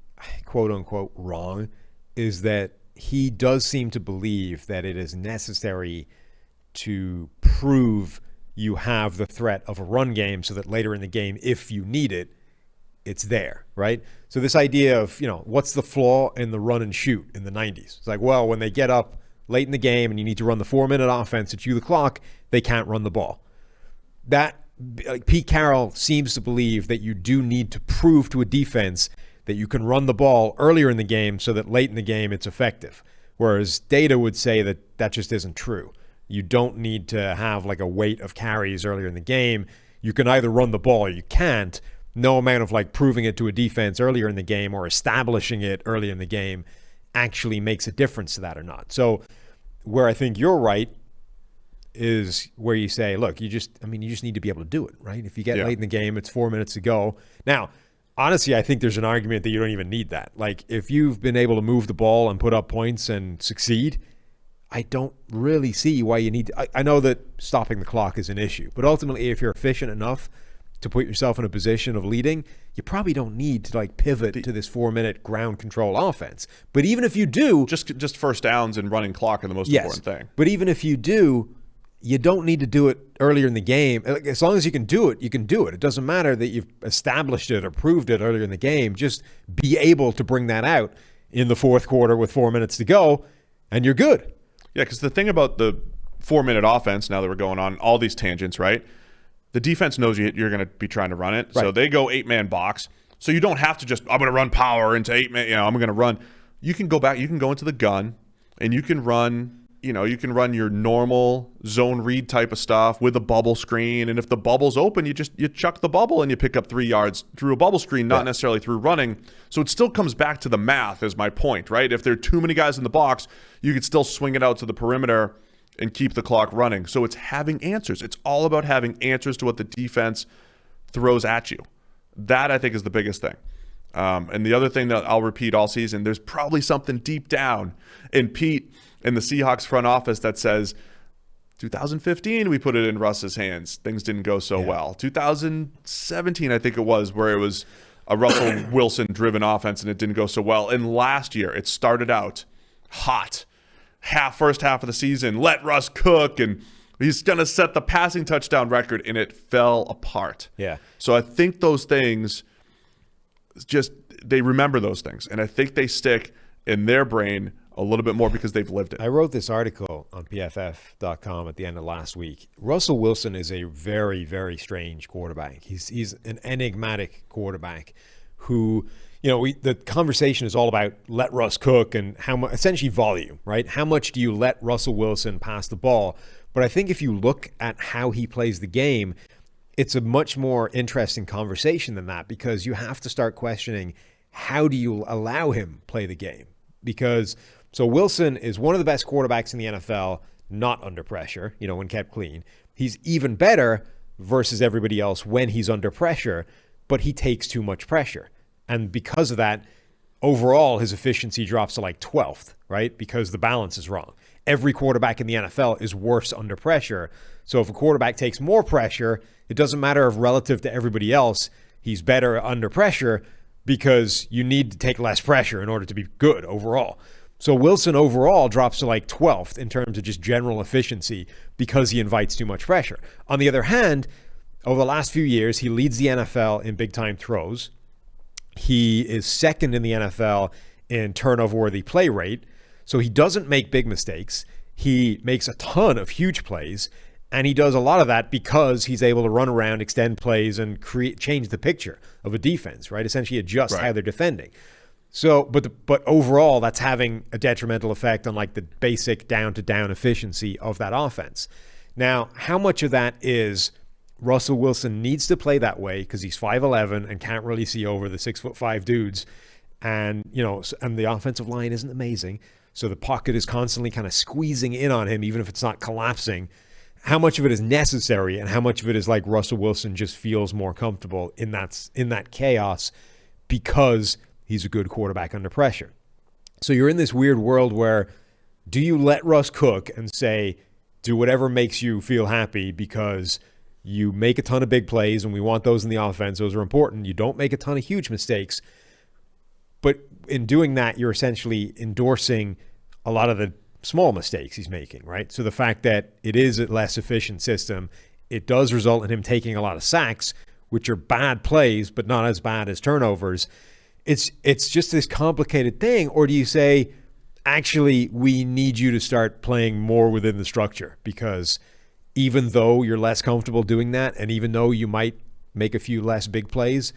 quote unquote, wrong is that he does seem to believe that it is necessary to prove you have the threat of a run game so that later in the game, if you need it, it's there, right? So this idea of, what's the flaw in the run and shoot in the 90s? It's like, well, when they get up late in the game and you need to run the 4-minute offense to chew the clock, they can't run the ball. Pete Carroll seems to believe that you do need to prove to a defense that you can run the ball earlier in the game so that late in the game it's effective. Whereas data would say that that just isn't true. You don't need to have like a weight of carries earlier in the game. You can either run the ball or you can't. No amount of like proving it to a defense earlier in the game or establishing it early in the game actually makes a difference to that or not. So where I think you're right is where you say, look, you just need to be able to do it, right? If you get late in the game, it's 4 minutes to go. Now, honestly, I think there's an argument that you don't even need that. Like if you've been able to move the ball and put up points and succeed, I don't really see why you need to. I know that stopping the clock is an issue, but ultimately if you're efficient enough to put yourself in a position of leading, you probably don't need to like pivot to this 4-minute ground control offense. But even if you do, just first downs and running clock are the most important thing. But even if you do, you don't need to do it earlier in the game. As long as you can do it, you can do it. It doesn't matter that you've established it or proved it earlier in the game. Just be able to bring that out in the fourth quarter with 4 minutes to go, and you're good. Yeah, because the thing about the 4-minute offense, now that we're going on all these tangents, right? The defense knows you're going to be trying to run it. Right. So they go 8-man box. So you don't have to just, I'm going to run power into 8-man, I'm going to run. You can go back, you can go into the gun, and you can run, you can run your normal zone read type of stuff with a bubble screen. And if the bubble's open, you chuck the bubble and you pick up 3 yards through a bubble screen, not necessarily through running. So it still comes back to the math is my point, right? If there are too many guys in the box, you could still swing it out to the perimeter and keep the clock running. So it's having answers. It's all about having answers to what the defense throws at you. That, I think, is the biggest thing. And the other thing that I'll repeat all season, there's probably something deep down in Pete and the Seahawks front office that says, 2015, we put it in Russ's hands. Things didn't go so well. 2017, I think it was, where it was a Russell Wilson-driven offense and it didn't go so well. And last year, it started out hot. First half of the season, let Russ cook, and he's going to set the passing touchdown record, and it fell apart. Yeah. So I think those things, they remember those things, and I think they stick in their brain a little bit more because they've lived it. I wrote this article on PFF.com at the end of last week. Russell Wilson is a very, very strange quarterback. He's an enigmatic quarterback who, the conversation is all about let Russ cook and how much, essentially volume, right? How much do you let Russell Wilson pass the ball? But I think if you look at how he plays the game, it's a much more interesting conversation than that, because you have to start questioning, how do you allow him play the game? Because so Wilson is one of the best quarterbacks in the NFL, not under pressure, when kept clean. He's even better versus everybody else when he's under pressure, but he takes too much pressure. And because of that, overall, his efficiency drops to like 12th, right? Because the balance is wrong. Every quarterback in the NFL is worse under pressure. So if a quarterback takes more pressure, it doesn't matter if relative to everybody else, he's better under pressure, because you need to take less pressure in order to be good overall. So Wilson overall drops to like 12th in terms of just general efficiency because he invites too much pressure. On the other hand, over the last few years, he leads the NFL in big-time throws. He is second in the NFL in turnover-worthy play rate. So he doesn't make big mistakes. He makes a ton of huge plays, and he does a lot of that because he's able to run around, extend plays, and change the picture of a defense, right? Essentially adjust how they're defending. So, but overall, that's having a detrimental effect on like the basic down-to-down efficiency of that offense. Now, how much of that is Russell Wilson needs to play that way because he's 5'11" and can't really see over the 6'5" dudes, and and the offensive line isn't amazing, so the pocket is constantly kind of squeezing in on him, even if it's not collapsing. How much of it is necessary, and how much of it is like Russell Wilson just feels more comfortable in that chaos because he's a good quarterback under pressure? So you're in this weird world where do you let Russ cook and say, do whatever makes you feel happy because you make a ton of big plays and we want those in the offense. Those are important. You don't make a ton of huge mistakes. But in doing that, you're essentially endorsing a lot of the small mistakes he's making, right? So the fact that it is a less efficient system, it does result in him taking a lot of sacks, which are bad plays, but not as bad as turnovers. It's just this complicated thing. Or do you say, actually, we need you to start playing more within the structure because even though you're less comfortable doing that and even though you might make a few less big plays,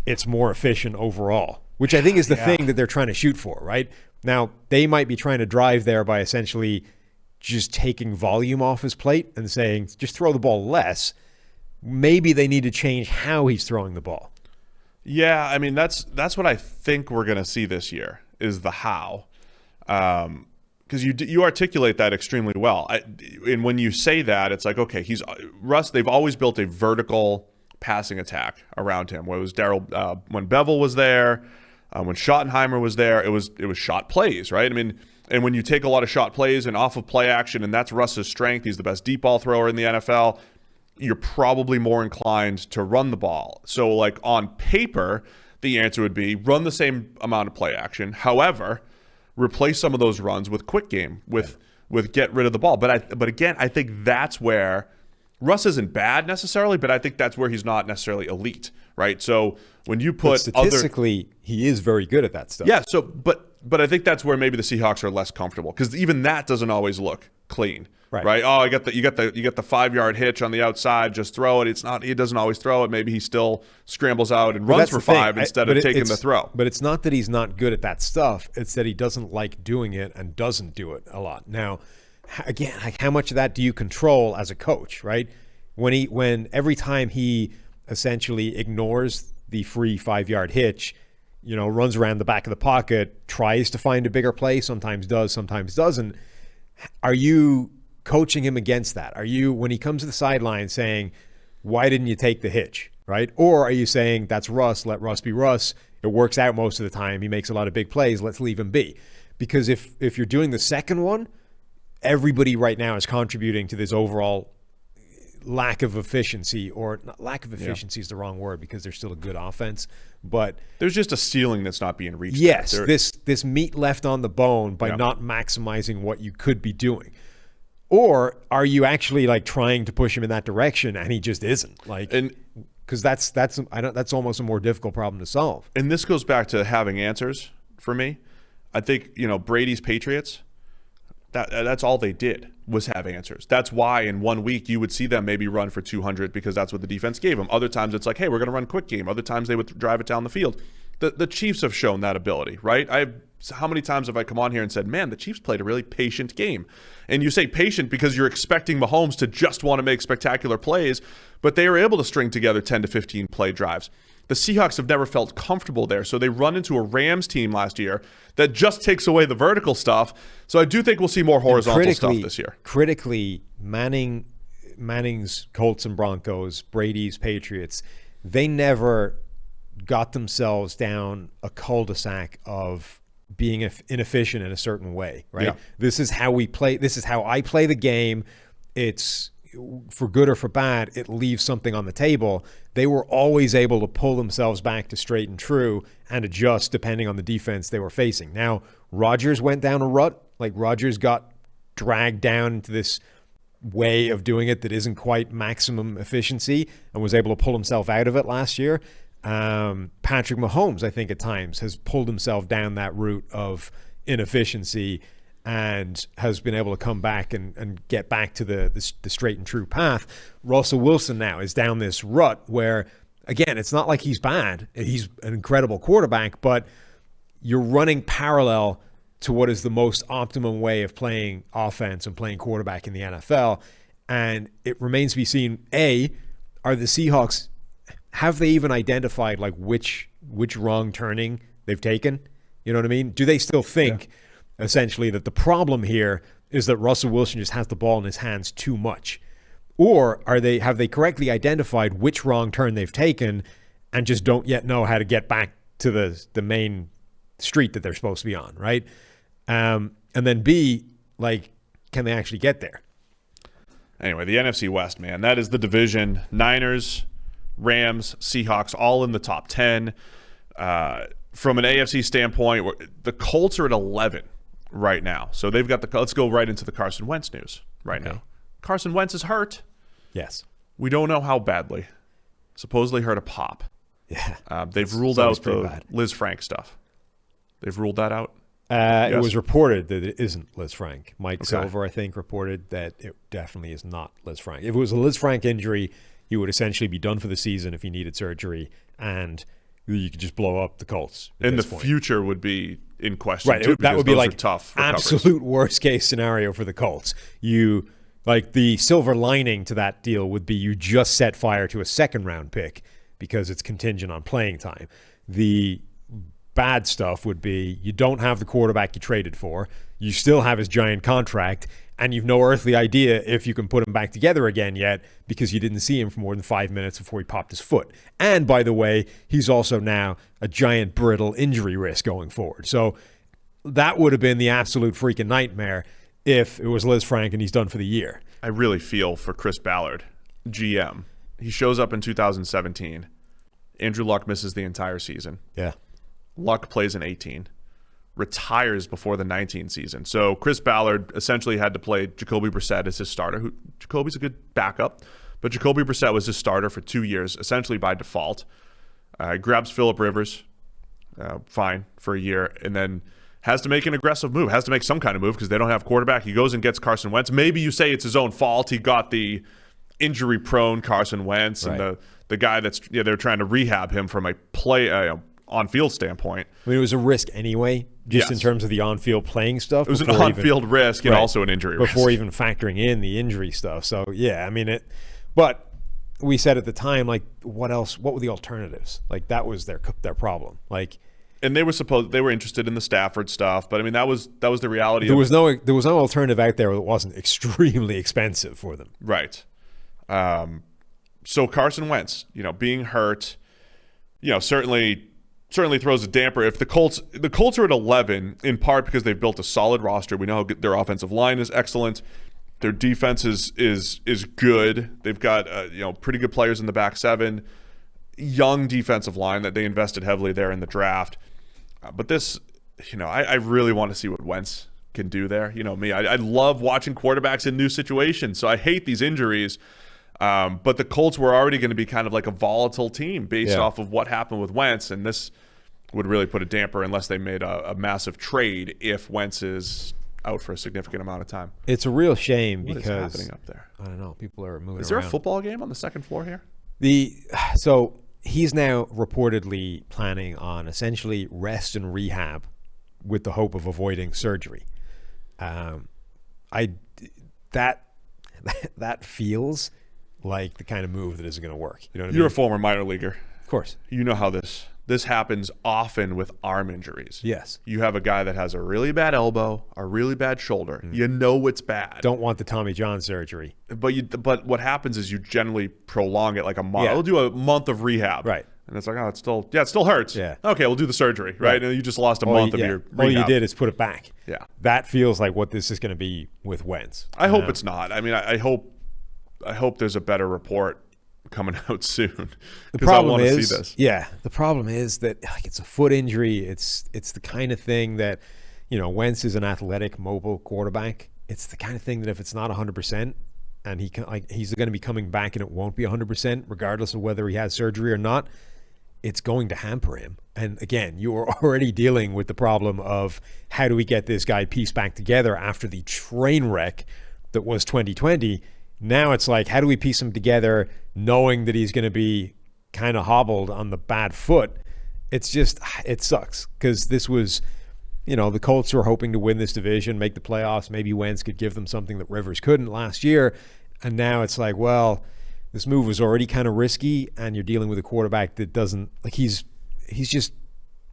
it's more efficient overall, which I think is the thing that they're trying to shoot for, right? Now, they might be trying to drive there by essentially just taking volume off his plate and saying, just throw the ball less. Maybe they need to change how he's throwing the ball. Yeah, I mean, that's what I think we're going to see this year is the how. Because you articulate that extremely well. And when you say that, it's like, okay, Russ, they've always built a vertical passing attack around him. Where it was when Bevel was there, when Schottenheimer was there, it was shot plays, right? I mean, and when you take a lot of shot plays and off of play action, and that's Russ's strength, he's the best deep ball thrower in the NFL, you're probably more inclined to run the ball. So like on paper, the answer would be run the same amount of play action. However, replace some of those runs with quick game, with get rid of the ball. But again, I think that's where Russ isn't bad necessarily, but I think that's where he's not necessarily elite, right? So when you put statistically, he is very good at that stuff. Yeah. So, but I think that's where maybe the Seahawks are less comfortable because even that doesn't always look clean, right? Oh, you got the 5-yard hitch on the outside. Just throw it. He doesn't always throw it. Maybe he still scrambles out and runs for 5 instead of taking the throw. But it's not that he's not good at that stuff. It's that he doesn't like doing it and doesn't do it a lot. Now, again, like how much of that do you control as a coach, right? When every time he essentially ignores the free 5-yard hitch, runs around the back of the pocket, tries to find a bigger play, sometimes does, sometimes doesn't. Are you coaching him against that? Are you, when he comes to the sideline, saying, why didn't you take the hitch, right? Or are you saying, that's Russ, let Russ be Russ. It works out most of the time. He makes a lot of big plays. Let's leave him be. Because if you're doing the second one, everybody right now is contributing to this overall lack of efficiency, or not, lack of efficiency is the wrong word because they're still a good offense, but there's just a ceiling that's not being reached. Yes, this meat left on the bone by not maximizing what you could be doing. Or are you actually like trying to push him in that direction and he just isn't? Like, because that's almost a more difficult problem to solve. And this goes back to having answers for me. I think, Brady's Patriots, that's all they did was have answers. That's why in 1 week you would see them maybe run for 200 because that's what the defense gave them. Other times it's like, hey, we're going to run quick game. Other times they would drive it down the field. The Chiefs have shown that ability, right? How many times have I come on here and said, man, the Chiefs played a really patient game. And you say patient because you're expecting Mahomes to just want to make spectacular plays, but they were able to string together 10 to 15 play drives. The Seahawks have never felt comfortable there, so they run into a Rams team last year that just takes away the vertical stuff. So I do think we'll see more horizontal stuff this year. Critically, Manning's Colts and Broncos, Brady's Patriots, they never got themselves down a cul-de-sac of being inefficient in a certain way, right? Yeah. This is how we play. This is how I play the game. It's for good or for bad, it leaves something on the table. They were always able to pull themselves back to straight and true and adjust depending on the defense they were facing. Now, Rodgers went down a rut. Like, Rodgers got dragged down into this way of doing it that isn't quite maximum efficiency and was able to pull himself out of it last year. Patrick Mahomes, I think at times, has pulled himself down that route of inefficiency and has been able to come back and get back to the straight and true path. Russell Wilson now is down this rut where, again, it's not like he's bad. He's an incredible quarterback, but you're running parallel to what is the most optimum way of playing offense and playing quarterback in the NFL. And it remains to be seen, are the Seahawks, have they even identified like which wrong turning they've taken? You know what I mean? Do they still think essentially that the problem here is that Russell Wilson just has the ball in his hands too much? Or have they correctly identified which wrong turn they've taken and just don't yet know how to get back to the main street that they're supposed to be on, right? And then B, like, can they actually get there? Anyway, the NFC West, man, that is the division. Niners, Rams, Seahawks, all in the top 10. From an AFC standpoint, the Colts are at 11 right now. So they've got let's go right into the Carson Wentz news now. Carson Wentz is hurt. Yes. We don't know how badly. Supposedly hurt a pop. Yeah. They've ruled out the Liz Frank stuff. They've ruled that out? Yes. It was reported that it isn't Liz Frank. Mike Silver, I think, reported that it definitely is not Liz Frank. If it was a Liz Frank injury, he would essentially be done for the season if he needed surgery, and you could just blow up the Colts. And the future would be in question, right? Too, that would be like tough absolute worst case scenario for the Colts. The silver lining to that deal would be you just set fire to a second-round pick because it's contingent on playing time. The bad stuff would be you don't have the quarterback you traded for, you still have his giant contract, and you've no earthly idea if you can put him back together again yet because you didn't see him for more than 5 minutes before he popped his foot. And by the way, he's also now a giant brittle injury risk going forward. So that would have been the absolute freaking nightmare if it was Liz Frank and he's done for the year. I really feel for Chris Ballard, GM. He shows up in 2017. Andrew Luck misses the entire season. Yeah. Luck plays in 18. Retires before the 19 season. So Chris Ballard essentially had to play Jacoby Brissett as his starter. Jacoby's a good backup, but Jacoby Brissett was his starter for 2 years, essentially by default. Grabs Phillip Rivers, fine, for a year, and then has to make an aggressive move, has to make some kind of move because they don't have quarterback. He goes and gets Carson Wentz. Maybe you say it's his own fault. He got the injury-prone Carson Wentz, right, and the guy they're trying to rehab him from a on-field standpoint. I mean, it was a risk anyway, just in terms of the on-field playing stuff. It was an on-field risk and also an injury risk. Before even factoring in the injury stuff. So, yeah, I mean, but we said at the time, like, what else? What were the alternatives? Like, that was their problem. Like, and they were interested in the Stafford stuff, but I mean that was the reality. There was no alternative out there that wasn't extremely expensive for them. Right. So Carson Wentz, being hurt, certainly throws a damper. If the Colts are at 11 in part because they've built a solid roster. We know their offensive line is excellent. Their defense is good. They've got pretty good players in the back seven. Young defensive line that they invested heavily there in the draft. But this, I really want to see what Wentz can do there. You know me, I love watching quarterbacks in new situations, so I hate these injuries. But the Colts were already going to be kind of like a volatile team based off of what happened with Wentz, and this would really put a damper unless they made a massive trade if Wentz is out for a significant amount of time. It's a real shame because what is happening up there? I don't know. People are moving. Is there around. A football game on the second floor here? So he's now reportedly planning on essentially rest and rehab with the hope of avoiding surgery. That feels like the kind of move that isn't going to work. You know what I mean? You're a former minor leaguer. Of course. You know how this happens often with arm injuries. Yes. You have a guy that has a really bad elbow, a really bad shoulder. You know it's bad. Don't want the Tommy John surgery. But what happens is you generally prolong it like a month. Yeah. We'll do a month of rehab. Right. And it's like, it still hurts. Yeah. Okay, we'll do the surgery, right? And you just lost a month of your rehab. All you did is put it back. Yeah. That feels like what this is going to be with Wentz. I hope it's not. I mean, I hope there's a better report coming out soon because I want to see this. Yeah, the problem is that it's a foot injury. It's the kind of thing that, Wentz is an athletic, mobile quarterback. It's the kind of thing that if it's not 100%, and he's going to be coming back and it won't be 100%, regardless of whether he has surgery or not, it's going to hamper him. And again, you are already dealing with the problem of how do we get this guy pieced back together after the train wreck that was 2020. Now it's like, how do we piece him together knowing that he's going to be kind of hobbled on the bad foot? It sucks because this was, the Colts were hoping to win this division, make the playoffs. Maybe Wentz could give them something that Rivers couldn't last year. And now it's like, well, this move was already kind of risky and you're dealing with a quarterback that doesn't, he's just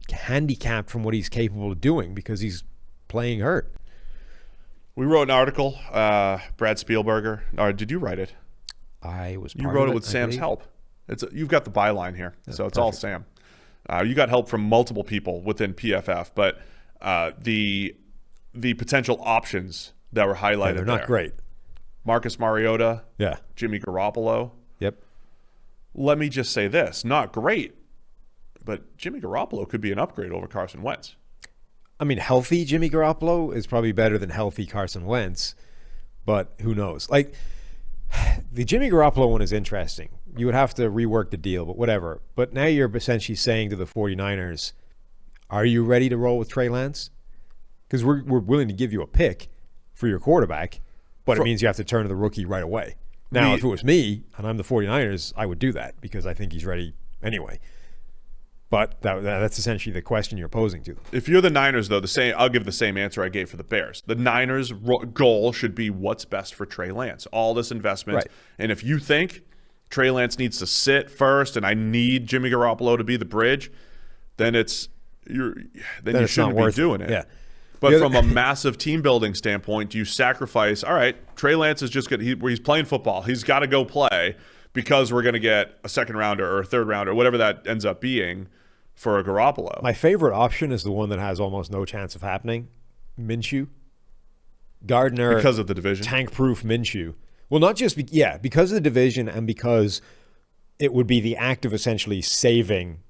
handicapped from what he's capable of doing because he's playing hurt. We wrote an article, Brad Spielberger. Or did you write it? I was. You wrote it with Sam's help. You've got the byline here, so it's all Sam. You got help from multiple people within PFF, but the potential options that were highlighted they're not great. Marcus Mariota, Yeah. Jimmy Garoppolo. Yep. Let me just say this, not great, but Jimmy Garoppolo could be an upgrade over Carson Wentz. I mean, healthy Jimmy Garoppolo is probably better than healthy Carson Wentz, but who knows? Like, the Jimmy Garoppolo one is interesting. You would have to rework the deal, but whatever. But now you're essentially saying to the 49ers, are you ready to roll with Trey Lance? Because we're willing to give you a pick for your quarterback, but it means you have to turn to the rookie right away. Now, if it was me and I'm the 49ers, I would do that because I think he's ready anyway. But that's essentially the question you're posing to them. If you're the Niners, though, I'll give the same answer I gave for the Bears. The Niners' goal should be what's best for Trey Lance. All this investment. Right. And if you think Trey Lance needs to sit first and I need Jimmy Garoppolo to be the bridge, then you shouldn't be doing it. Yeah. But from a massive team building standpoint, you sacrifice, all right, Trey Lance is just good. He's playing football. He's got to go play because we're going to get a second rounder or a third rounder, whatever that ends up being for a Garoppolo. My favorite option is the one that has almost no chance of happening, Minshew. Gardner. Because of the division. Tank-proof Minshew. Well, not just, because of the division and because it would be the act of essentially saving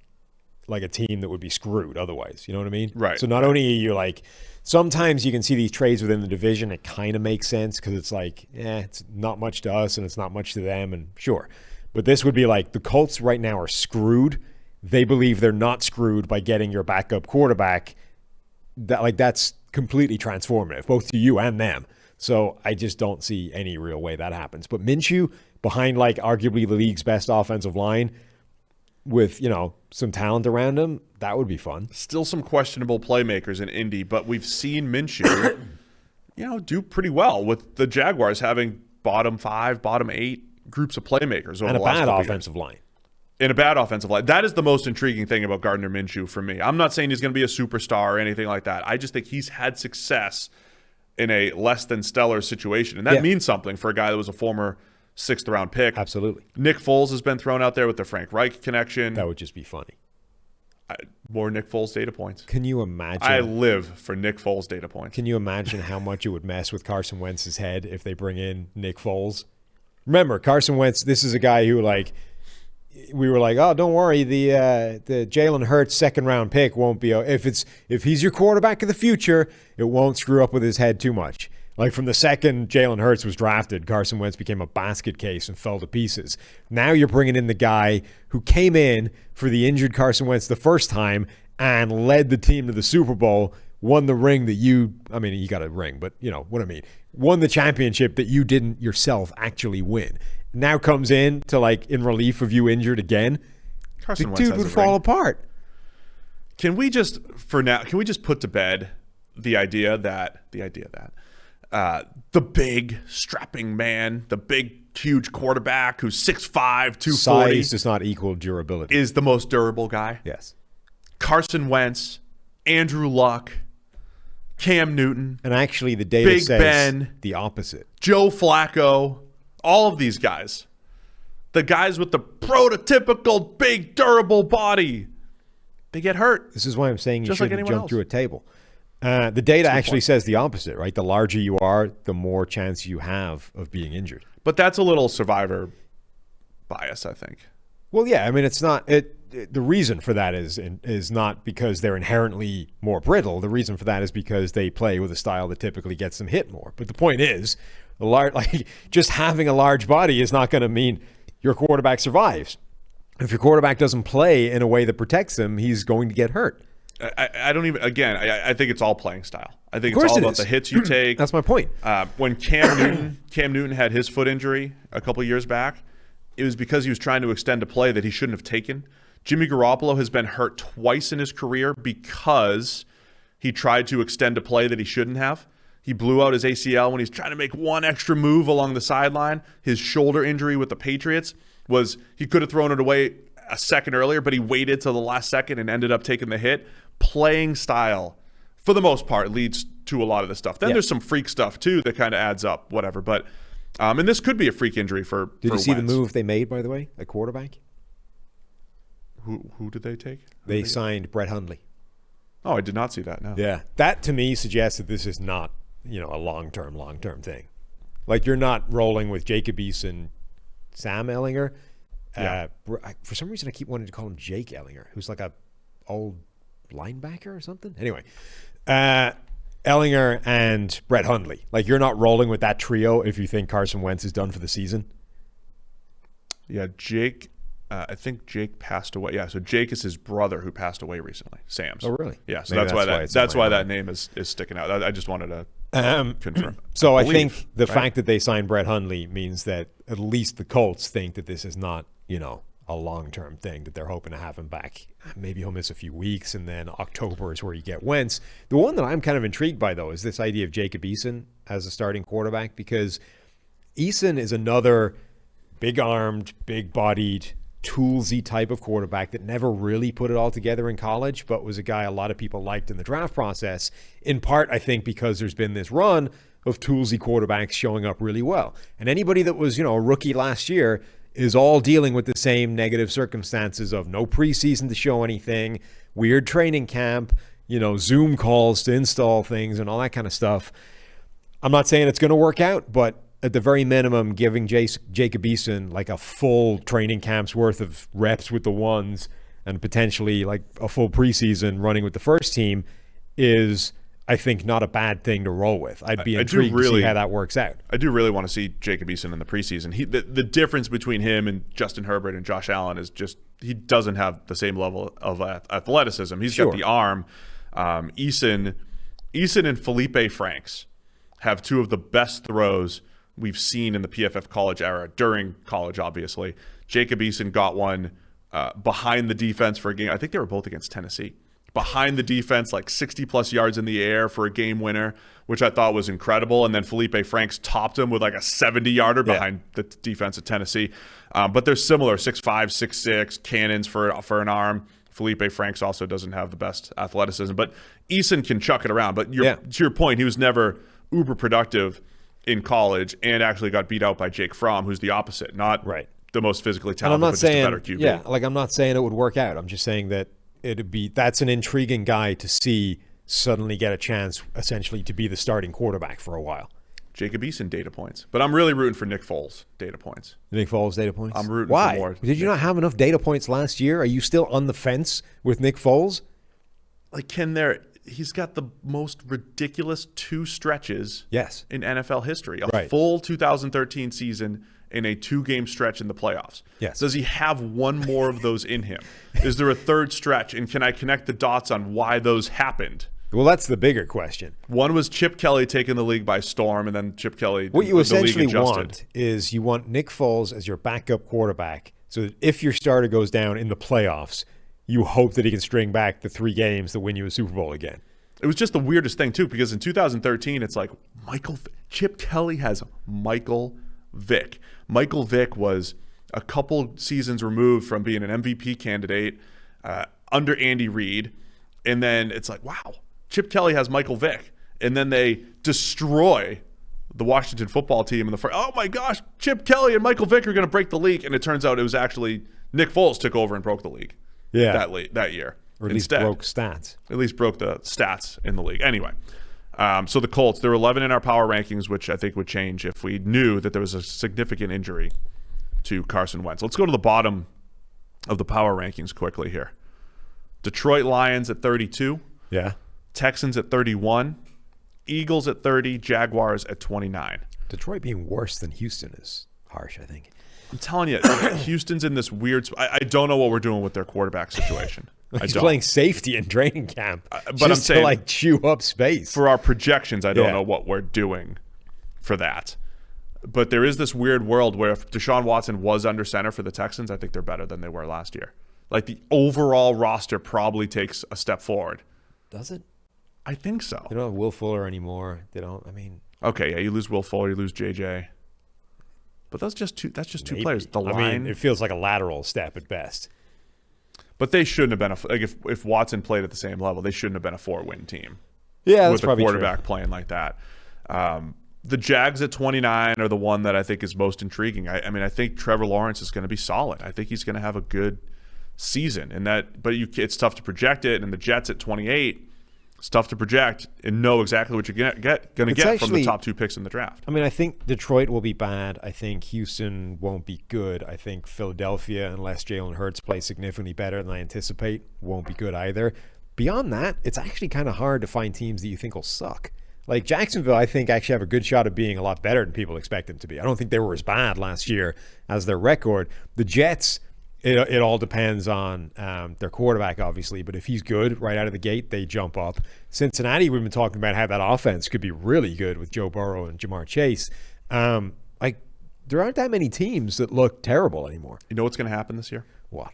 like a team that would be screwed otherwise. You know what I mean? Right. So not only are you like, sometimes you can see these trades within the division. It kind of makes sense because it's like, it's not much to us and it's not much to them. And sure. But this would be like the Colts right now are screwed. They believe they're not screwed by getting your backup quarterback. That's completely transformative, both to you and them. So I just don't see any real way that happens. But Minshew, behind like arguably the league's best offensive line, with some talent around him, that would be fun. Still some questionable playmakers in Indy, but we've seen Minshew, do pretty well with the Jaguars having bottom 5, bottom 8 groups of playmakers over and the last a bad couple offensive line. In a bad offensive line. That is the most intriguing thing about Gardner Minshew for me. I'm not saying he's going to be a superstar or anything like that. I just think he's had success in a less than stellar situation. And that means something for a guy that was a former 6th round pick. Absolutely. Nick Foles has been thrown out there with the Frank Reich connection. That would just be funny. More Nick Foles data points. Can you imagine? I live for Nick Foles data points. Can you imagine how much it would mess with Carson Wentz's head if they bring in Nick Foles? Remember, Carson Wentz, this is a guy who we were like, oh, don't worry, the Jalen Hurts 2nd round pick won't be if he's your quarterback of the future, it won't screw up with his head too much. Like from the second Jalen Hurts was drafted, Carson Wentz became a basket case and fell to pieces. Now you're bringing in the guy who came in for the injured Carson Wentz the first time and led the team to the Super Bowl, won the ring that he got a ring, but you know what I mean. Won the championship that you didn't yourself actually win. Now comes in to in relief of you injured again. Carson the Wentz dude would fall apart. Can we just put to bed the idea that the big strapping man, the big huge quarterback who's 6'5", 240 size does not equal durability, is the most durable guy? Yes. Carson Wentz, Andrew Luck, Cam Newton, and actually the data Big says Ben, the opposite. Joe Flacco, all of these guys, the guys with the prototypical big durable body, they get hurt. This is why I'm saying you Just like shouldn't anyone jump else. through a table. The data actually says the opposite, right? The larger you are, the more chance you have of being injured. But that's a little survivor bias, I think. Well, yeah. I mean, it's not. The reason for that is not because they're inherently more brittle. The reason for that is because they play with a style that typically gets them hit more. But the point is, just having a large body is not going to mean your quarterback survives. If your quarterback doesn't play in a way that protects him, he's going to get hurt. I don't even. Again, I think it's all playing style. I think it's all about the hits you take. That's my point. When Cam Newton had his foot injury a couple years back, it was because he was trying to extend a play that he shouldn't have taken. Jimmy Garoppolo has been hurt twice in his career because he tried to extend a play that he shouldn't have. He blew out his ACL when he's trying to make one extra move along the sideline. His shoulder injury with the Patriots was he could have thrown it away a second earlier, but he waited till the last second and ended up taking the hit. Playing style, for the most part, leads to a lot of this stuff. Then there's some freak stuff, too, that kind of adds up, whatever. But and this could be a freak injury for Did you see Wentz. the move they made, by the way, at quarterback? Who did they take? They signed Brett Hundley. Oh, I did not see that. No. Yeah, that to me suggests that this is not, a long-term thing. Like, you're not rolling with Jacob Eason, Sam Ehlinger. Yeah. For some reason, I keep wanting to call him Jake Ehlinger, who's like a old linebacker or something. Anyway, Ehlinger and Brett Hundley. Like, you're not rolling with that trio if you think Carson Wentz is done for the season. Yeah, Jake. I think Jake passed away. Yeah, so Jake is his brother who passed away recently. Sam's. Oh, really? Yeah, so Maybe that's why that name is sticking out. I just wanted to confirm. So I think the fact that they signed Brett Hundley means that at least the Colts think that this is not, a long-term thing, that they're hoping to have him back. Maybe he'll miss a few weeks, and then October is where you get Wentz. The one that I'm kind of intrigued by, though, is this idea of Jacob Eason as a starting quarterback, because Eason is another big-armed, big-bodied, toolsy type of quarterback that never really put it all together in college, but was a guy a lot of people liked in the draft process, in part, I think, because there's been this run of toolsy quarterbacks showing up really well. And anybody that was, a rookie last year is all dealing with the same negative circumstances of no preseason to show anything, weird training camp, Zoom calls to install things and all that kind of stuff. I'm not saying it's going to work out, but at the very minimum, giving Jacob Eason like a full training camp's worth of reps with the ones and potentially like a full preseason running with the first team is, I think, not a bad thing to roll with. I'd be intrigued to see how that works out. I do really want to see Jacob Eason in the preseason. The difference between him and Justin Herbert and Josh Allen is just he doesn't have the same level of athleticism. He's got the arm. Eason and Felipe Franks have two of the best throws we've seen in the PFF college era, during college, obviously. Jacob Eason got one behind the defense for a game. I think they were both against Tennessee. Behind the defense, like 60-plus yards in the air for a game winner, which I thought was incredible. And then Felipe Franks topped him with like a 70-yarder behind the defense at Tennessee. But they're similar, 6'5", 6'6", cannons for an arm. Felipe Franks also doesn't have the best athleticism. But Eason can chuck it around. But to your point, he was never uber productive in college and actually got beat out by Jake Fromm, who's the opposite, not the most physically talented, but just a better QB. Yeah, like I'm not saying it would work out. I'm just saying that that's an intriguing guy to see suddenly get a chance essentially to be the starting quarterback for a while. Jacob Eason data points. But I'm really rooting for Nick Foles data points. Nick Foles data points? I'm rooting for more. Did you not have enough data points last year? Are you still on the fence with Nick Foles? Like, he's got the most ridiculous two stretches in NFL history. A full 2013 season in a 2-game stretch in the playoffs. Yes. Does he have one more of those in him? Is there a third stretch? And can I connect the dots on why those happened? Well, that's the bigger question. One was Chip Kelly taking the league by storm, and then Chip Kelly, what you essentially want is you want Nick Foles as your backup quarterback, so that if your starter goes down in the playoffs, you hope that he can string back the 3 games that win you a Super Bowl again. It was just the weirdest thing, too, because in 2013, it's like Chip Kelly has Michael Vick. Michael Vick was a couple seasons removed from being an MVP candidate under Andy Reid. And then it's like, wow, Chip Kelly has Michael Vick. And then they destroy the Washington football team in the first. Oh, my gosh, Chip Kelly and Michael Vick are going to break the league. And it turns out it was actually Nick Foles took over and broke the league that year. Or at least broke stats. At least broke the stats in the league. Anyway, so the Colts, they're 11 in our power rankings, which I think would change if we knew that there was a significant injury to Carson Wentz. Let's go to the bottom of the power rankings quickly here. Detroit Lions at 32. Yeah. Texans at 31. Eagles at 30. Jaguars at 29. Detroit being worse than Houston is harsh, I think. I'm telling you, Houston's in this weird I don't know what we're doing with their quarterback situation. He's playing safety in training camp, but I'm saying, to chew up space. For our projections, I don't know what we're doing for that. But there is this weird world where if Deshaun Watson was under center for the Texans, I think they're better than they were last year. Like, the overall roster probably takes a step forward. Does it? I think so. They don't have Will Fuller anymore. They don't. Okay, yeah, you lose Will Fuller, you lose JJ. But that's just two players. The line, it feels like a lateral step at best. But they shouldn't have been if Watson played at the same level, they shouldn't have been a 4-win team. Yeah, that's with a probably quarterback true. Playing like that. The Jags at 29 are the one that I think is most intriguing. I think Trevor Lawrence is going to be solid. I think he's going to have a good season, but it's tough to project it. And the Jets at 28, it's tough to project and know exactly what you're going to get from the top 2 picks in the draft. I mean, I think Detroit will be bad. I think Houston won't be good. I think Philadelphia, unless Jalen Hurts plays significantly better than I anticipate, won't be good either. Beyond that, it's actually kind of hard to find teams that you think will suck. Like Jacksonville, I think actually have a good shot of being a lot better than people expect them to be. I don't think they were as bad last year as their record. The Jets, it all depends on their quarterback, obviously. But if he's good right out of the gate, they jump up. Cincinnati, we've been talking about how that offense could be really good with Joe Burrow and Jamar Chase. There aren't that many teams that look terrible anymore. You know what's going to happen this year? What?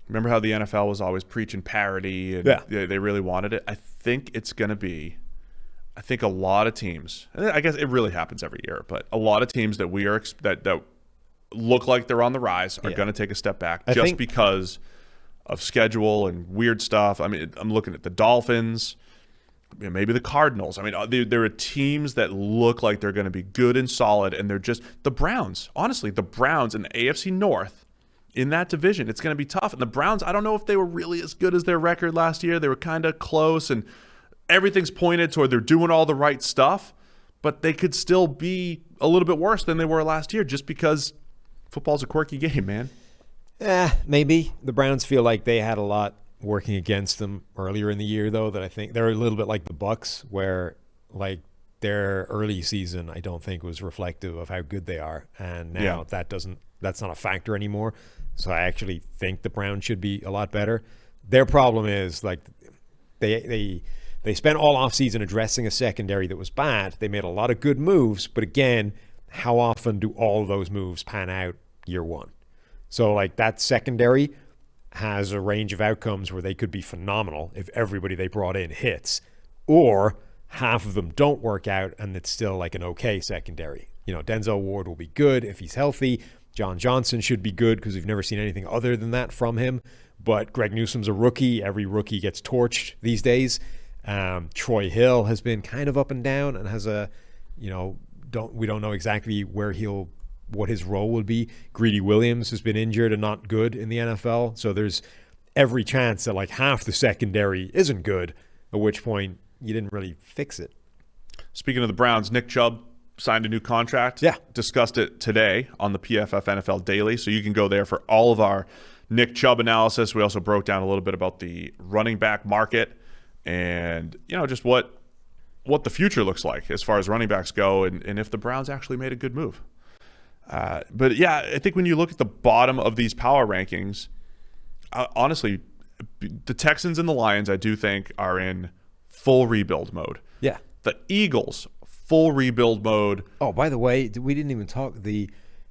Remember how the NFL was always preaching parity and they really wanted it? I think it's going to be – I think a lot of teams, and I guess it really happens every year, but a lot of teams that we are that look like they're on the rise are going to take a step back because of schedule and weird stuff. I mean, I'm looking at the Dolphins, maybe the Cardinals. I mean, there are teams that look like they're going to be good and solid, and they're just the Browns. Honestly, the Browns in the AFC North in that division, it's going to be tough. And the Browns, I don't know if they were really as good as their record last year. They were kind of close, and everything's pointed toward they're doing all the right stuff, but they could still be a little bit worse than they were last year just because football's a quirky game, man. Maybe. The Browns feel like they had a lot working against them earlier in the year, though, that I think they're a little bit like the Bucs, where like their early season I don't think was reflective of how good they are. And now that's not a factor anymore. So I actually think the Browns should be a lot better. Their problem is like they spent all offseason addressing a secondary that was bad. They made a lot of good moves, but again, how often do all of those moves pan out year one? So like that secondary has a range of outcomes where they could be phenomenal if everybody they brought in hits, or half of them don't work out and it's still like an okay secondary. You know, Denzel Ward will be good if he's healthy. John Johnson should be good because we've never seen anything other than that from him. But Greg Newsom's a rookie. Every rookie gets torched these days. Troy Hill has been kind of up and down and has we don't know exactly what his role will be. Greedy Williams has been injured and not good in the NFL. So there's every chance that like half the secondary isn't good, at which point you didn't really fix it. Speaking of the Browns, Nick Chubb signed a new contract. Yeah. Discussed it today on the PFF NFL Daily. So you can go there for all of our Nick Chubb analysis. We also broke down a little bit about the running back market and, just what the future looks like as far as running backs go and if the Browns actually made a good move. But yeah, I think when you look at the bottom of these power rankings, honestly, the Texans and the Lions, I do think, are in full rebuild mode. Yeah. The Eagles, full rebuild mode. Oh, by the way, we didn't even talk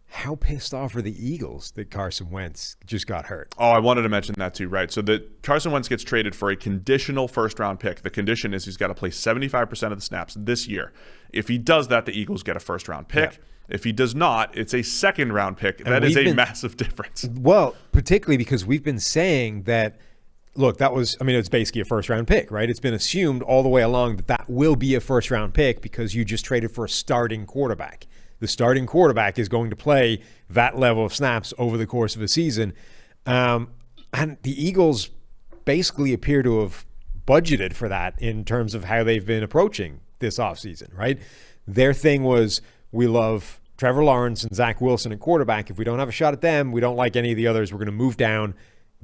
how pissed off are the Eagles that Carson Wentz just got hurt? Oh, I wanted to mention that too, right? So that Carson Wentz gets traded for a conditional first-round pick. The condition is he's got to play 75% of the snaps this year. If he does that, the Eagles get a first-round pick. Yeah. If he does not, it's a second-round pick. That is a massive difference. Well, particularly because we've been saying that, look, it's basically a first-round pick, right? It's been assumed all the way along that will be a first-round pick because you just traded for a starting quarterback. The starting quarterback is going to play that level of snaps over the course of a season. And the Eagles basically appear to have budgeted for that in terms of how they've been approaching this offseason, right? Their thing was, we love Trevor Lawrence and Zach Wilson at quarterback. If we don't have a shot at them, we don't like any of the others. We're going to move down,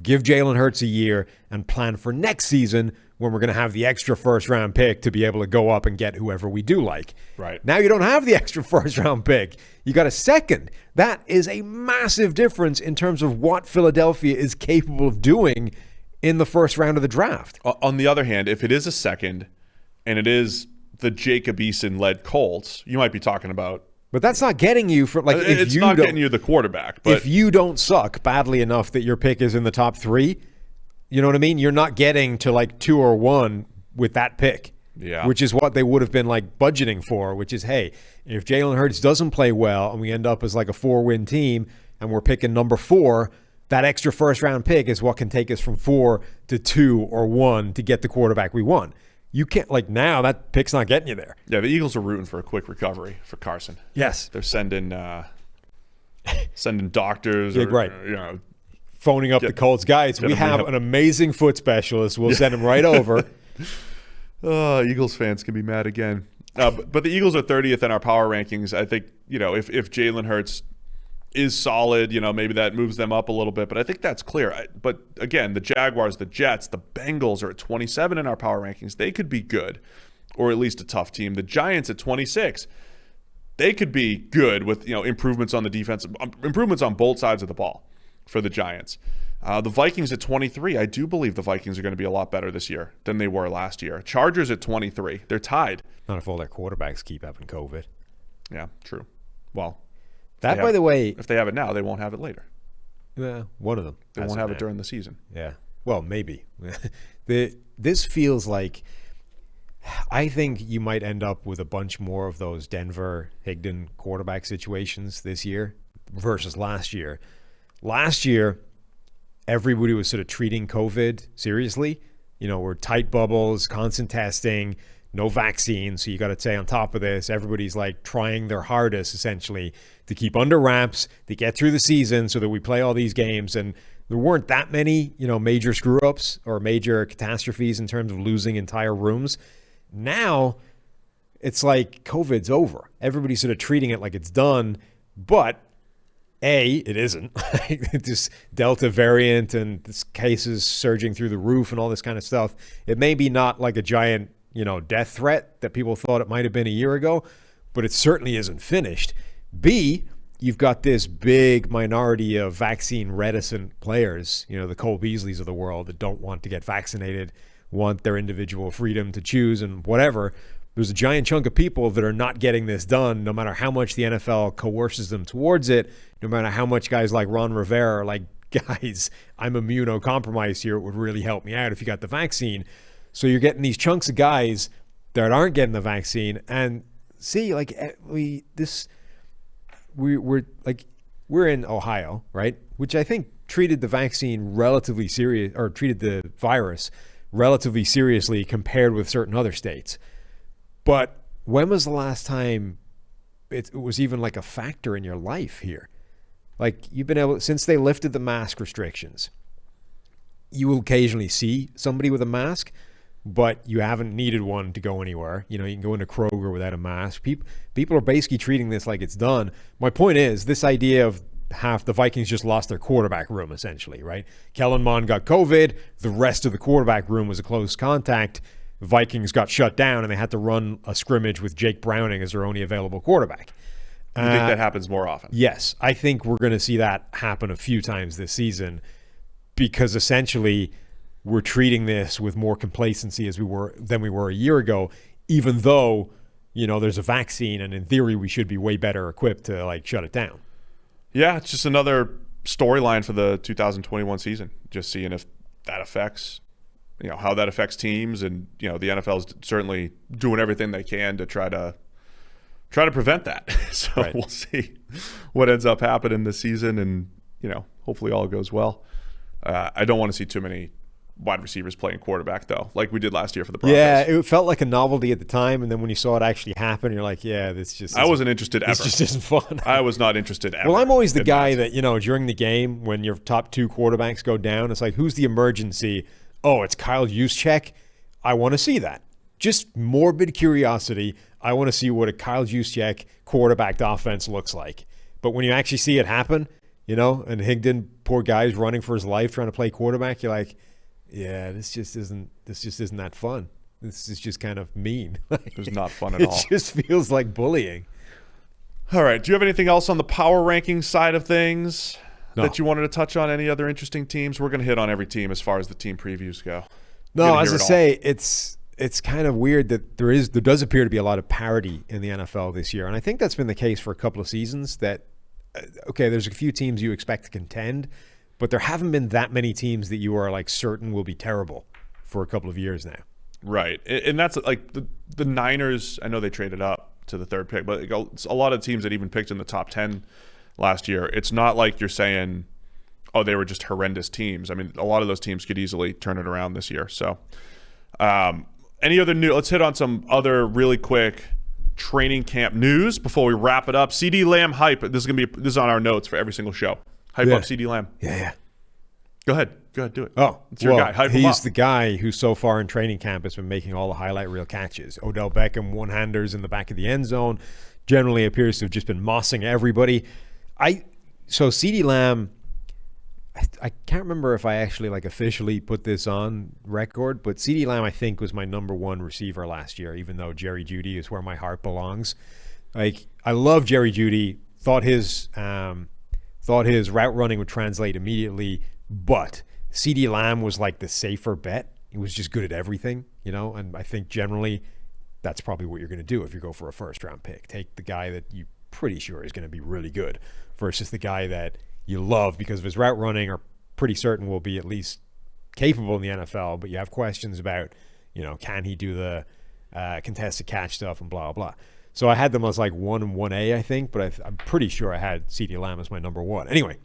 give Jalen Hurts a year, and plan for next season when we're going to have the extra first-round pick to be able to go up and get whoever we do like. Right. Now you don't have the extra first-round pick. You got a second. That is a massive difference in terms of what Philadelphia is capable of doing in the first round of the draft. On the other hand, if it is a second and it is the Jacob Eason-led Colts, you might be talking about. But that's not getting you from like. It's not getting you the quarterback. But if you don't suck badly enough that your pick is in the top 3, you know what I mean? You're not getting to like 2 or 1 with that pick. Yeah. Which is what they would have been like budgeting for, which is, hey, if Jalen Hurts doesn't play well and we end up as like a 4-win team and we're picking number 4, that extra first-round pick is what can take us from 4 to 2 or 1 to get the quarterback we want. You can't, like, now that pick's not getting you there. Yeah, the Eagles are rooting for a quick recovery for Carson. Yes. They're sending doctors or right. phoning up the Colts. Guys, we have an amazing foot specialist. We'll send him right over. Eagles fans can be mad again. But the Eagles are 30th in our power rankings. I think, if Jalen Hurts is solid, maybe that moves them up a little bit. But I think that's clear. But again, the Jaguars, the Jets, the Bengals are at 27 in our power rankings. They could be good, or at least a tough team. The Giants at 26. They could be good with improvements on the defense, improvements on both sides of the ball for the Giants. The Vikings at 23. I do believe the Vikings are going to be a lot better this year than they were last year. Chargers at 23. They're tied. Not if all their quarterbacks keep having COVID. Yeah, true. Well, by the way, if they have it now, they won't have it later. Yeah, one of them. They won't have it during the season. Yeah. Well, maybe. This feels like, I think you might end up with a bunch more of those Denver-Higdon quarterback situations this year versus last year. Last year, everybody was sort of treating COVID seriously. We're tight bubbles, constant testing, no vaccine. So you got to stay on top of this. Everybody's like trying their hardest, essentially, to keep under wraps, to get through the season so that we play all these games. And there weren't that many, major screw-ups or major catastrophes in terms of losing entire rooms. Now, it's like COVID's over. Everybody's sort of treating it like it's done, but it isn't. This Delta variant and this cases surging through the roof and all this kind of stuff. It may be not like a giant, death threat that people thought it might have been a year ago, but it certainly isn't finished. B, you've got this big minority of vaccine reticent players, the Cole Beasleys of the world that don't want to get vaccinated, want their individual freedom to choose and whatever. There's a giant chunk of people that are not getting this done, no matter how much the NFL coerces them towards it, no matter how much guys like Ron Rivera are like, guys, I'm immunocompromised here. It would really help me out if you got the vaccine. So you're getting these chunks of guys that aren't getting the vaccine. And see, like we're in Ohio, right? Which I think treated the vaccine relatively serious, or treated the virus relatively seriously compared with certain other states. But when was the last time it was even like a factor in your life here? Like you've been able, since they lifted the mask restrictions, you will occasionally see somebody with a mask, but you haven't needed one to go anywhere. You can go into Kroger without a mask. People are basically treating this like it's done. My point is this idea of half the Vikings just lost their quarterback room, essentially, right? Kellen Mond got COVID. The rest of the quarterback room was a close contact. Vikings got shut down, and they had to run a scrimmage with Jake Browning as their only available quarterback. You think that happens more often? Yes. I think we're going to see that happen a few times this season because essentially we're treating this with more complacency than we were a year ago, even though, there's a vaccine, and in theory we should be way better equipped to like shut it down. Yeah, it's just another storyline for the 2021 season. Just seeing if that affects, how that affects teams, and the NFL is certainly doing everything they can to try to prevent that. So right. We'll see what ends up happening this season, and hopefully all goes well. I don't want to see too many wide receivers playing quarterback though, like we did last year for the Broncos. Yeah, it felt like a novelty at the time, and then when you saw it actually happen, you're like, yeah, this just I wasn't interested ever. This just isn't fun. I was not interested ever. Well, I'm always the guy that, during the game when your top two quarterbacks go down, it's like, who's the emergency? Oh, it's Kyle Juszczyk. I want to see that. Just morbid curiosity. I want to see what a Kyle Juszczyk quarterbacked offense looks like. But when you actually see it happen, and Higdon, poor guy's running for his life trying to play quarterback, you're like, yeah, this just isn't that fun. This is just kind of mean. It's not fun at all. It just feels like bullying. All right. Do you have anything else on the power rankings side of things that you wanted to touch on? Any other interesting teams? We're going to hit on every team as far as the team previews go. No, as I say, it's kind of weird that there does appear to be a lot of parity in the NFL this year. And I think that's been the case for a couple of seasons that, there's a few teams you expect to contend, but there haven't been that many teams that you are like certain will be terrible for a couple of years now. Right. And that's like the Niners, I know they traded up to the third pick, but a lot of teams that even picked in the top 10 last year, it's not like you're saying, oh, they were just horrendous teams. I mean, a lot of those teams could easily turn it around this year. So any other new, let's hit on some other really quick training camp news before we wrap it up. CeeDee Lamb hype. This is on our notes for every single show. Hype up CeeDee Lamb. Yeah. Go ahead, do it. Oh, it's your guy. Hype him he's up. the guy who so far in training camp has been making all the highlight reel catches. Odell Beckham one-handers in the back of the end zone. Generally appears to have just been mossing everybody. So CeeDee Lamb, I can't remember if I actually officially put this on record, but CeeDee Lamb I think was my number one receiver last year, even though Jerry Jeudy is where my heart belongs. I love Jerry Jeudy. Thought his route running would translate immediately, but CeeDee Lamb was the safer bet. He was just good at everything, and I think generally that's probably what you're going to do if you go for a first-round pick. Take the guy that you're pretty sure is going to be really good versus the guy that you love because of his route running or pretty certain will be at least capable in the NFL, but you have questions about, can he do the contested catch stuff and blah, blah. So I had them as 1 and 1A, I think, but I'm pretty sure I had CeeDee Lamb as my number one. Anyway,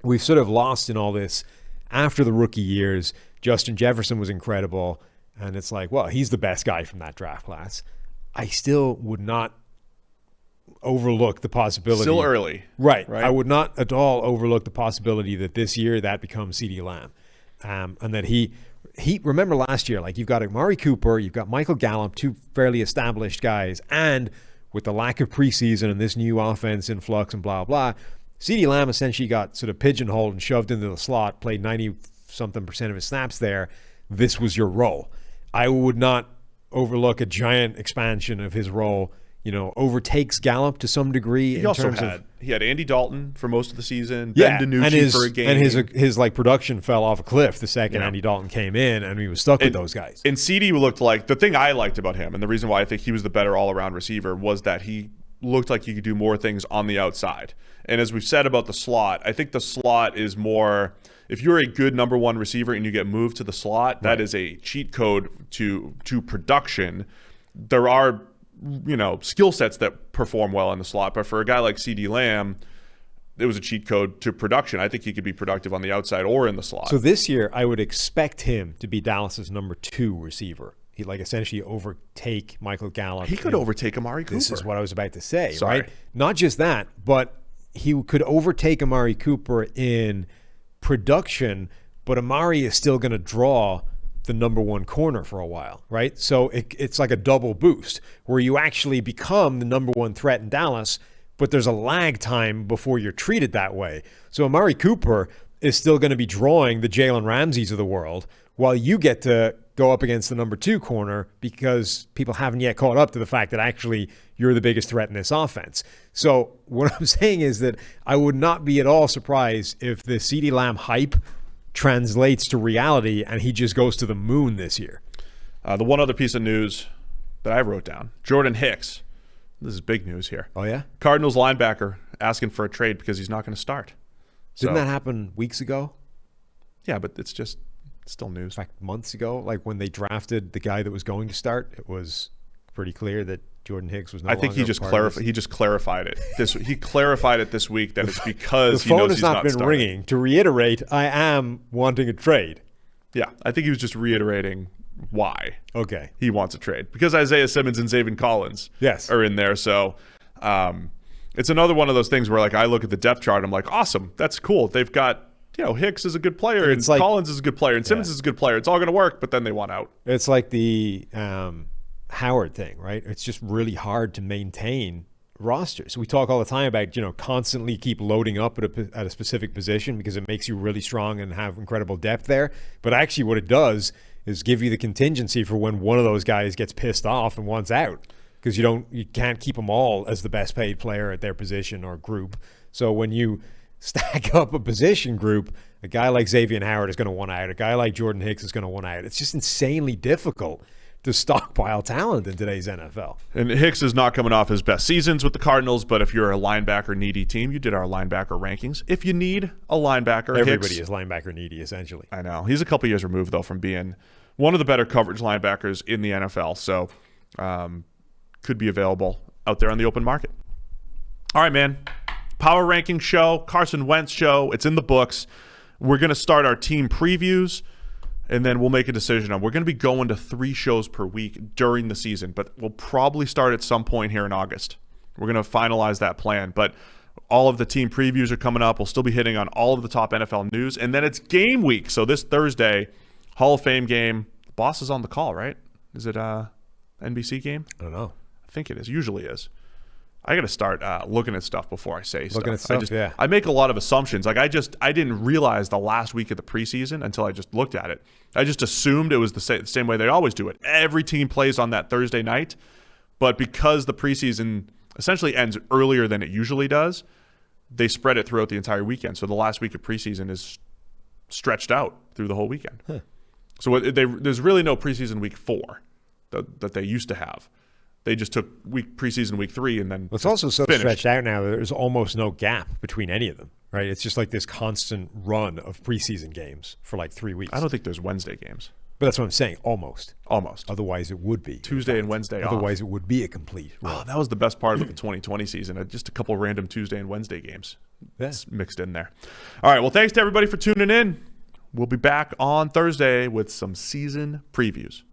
we've sort of lost in all this after the rookie years. Justin Jefferson was incredible, and it's well, he's the best guy from that draft class. I still would not overlook the possibility. Still early. Right. I would not at all overlook the possibility that this year that becomes CeeDee Lamb. And that he remember last year, you've got Amari Cooper, you've got Michael Gallup, two fairly established guys, and with the lack of preseason and this new offense in flux and blah, blah, CeeDee Lamb essentially got sort of pigeonholed and shoved into the slot, played 90-something% of his snaps there. This was your role. I would not overlook a giant expansion of his role. Overtakes Gallup to some degree. He had Andy Dalton for most of the season, Ben DiNucci for a game. And his production fell off a cliff the second Andy Dalton came in, and he was stuck with those guys. And CeeDee looked the thing I liked about him, and the reason why I think he was the better all-around receiver was that he looked like he could do more things on the outside. And as we've said about the slot, I think the slot is more, if you're a good number one receiver and you get moved to the slot, that is a cheat code to production. There are skill sets that perform well in the slot, but for a guy like CeeDee Lamb, it was a cheat code to production. I think he could be productive on the outside or in the slot. So this year, I would expect him to be Dallas's number 2 receiver. He'd essentially overtake Michael Gallup. He could overtake Amari Cooper. This is what I was about to say, Sorry. right? Not just that, but he could overtake Amari Cooper in production, but Amari is still going to draw the number one corner for a while, right? So it's like a double boost where you actually become the number one threat in Dallas, but there's a lag time before you're treated that way. So Amari Cooper is still going to be drawing the Jalen Ramseys of the world while you get to go up against the number 2 corner because people haven't yet caught up to the fact that actually you're the biggest threat in this offense. So what I'm saying is that I would not be at all surprised if the CeeDee Lamb hype translates to reality and he just goes to the moon this year. The one other piece of news that I wrote down, Jordan Hicks. This is big news here. Oh, yeah? Cardinals linebacker asking for a trade because he's not going to start. Didn't that happen weeks ago? Yeah, but it's still news. In fact, months ago, when they drafted the guy that was going to start, it was pretty clear that Jordan Hicks was no longer. I think he just clarified it. He clarified it this week that it's because the phone he knows has he's not not been starting. ringing. To reiterate, I am wanting a trade. Yeah, I think he was just reiterating why Okay. he wants a trade because Isaiah Simmons and Zaven Collins are in there. So it's another one of those things where I look at the depth chart, I'm like, awesome, that's cool. They've got Hicks is a good player and Collins is a good player and Simmons is a good player. It's all going to work, but then they want out. It's like the Howard thing, right? It's just really hard to maintain rosters. We talk all the time about, constantly keep loading up at a specific position because it makes you really strong and have incredible depth there. But actually what it does is give you the contingency for when one of those guys gets pissed off and wants out because you can't keep them all as the best paid player at their position or group. So when you stack up a position group, a guy like Xavier Howard is going to want out. A guy like Jordan Hicks is going to want out. It's just insanely difficult to stockpile talent in today's NFL. And Hicks is not coming off his best seasons with the Cardinals, but if you're a linebacker needy team, you did our linebacker rankings. If you need a linebacker, everybody Hicks, is linebacker needy, essentially. I know. He's a couple years removed, though, from being one of the better coverage linebackers in the NFL, so could be available out there on the open market. All right, man. Power Rankings show, Carson Wentz show. It's in the books. We're going to start our team previews, and then we'll make a decision on. We're going to be going to 3 shows per week during the season, but we'll probably start at some point here in August. We're going to finalize that plan. But All of the team previews are coming up. We'll still be hitting on all of the top NFL news. And then it's game week. So this Thursday, Hall of Fame game. The boss is on the call, right? Is it a NBC game? I don't know. I think it is. Usually is. I got to start looking at stuff before I say stuff. Looking at stuff, yeah. I make a lot of assumptions. Like I didn't realize the last week of the preseason until I just looked at it. I just assumed it was the same way they always do it. Every team plays on that Thursday night, but because the preseason essentially ends earlier than it usually does, they spread it throughout the entire weekend. So the last week of preseason is stretched out through the whole weekend. Huh. So there's really no preseason week 4 that they used to have. They just took preseason week 3 and then it's also so finished. Stretched out now that there's almost no gap between any of them, right? It's just like this constant run of preseason games for like 3 weeks. I don't think there's Wednesday games. But that's what I'm saying, almost. Almost. Otherwise it would be. Tuesday and Wednesday Otherwise off. it would be a complete run. Oh, that was the best part of the 2020 season. Just a couple random Tuesday and Wednesday games mixed in there. All right, well, thanks to everybody for tuning in. We'll be back on Thursday with some season previews.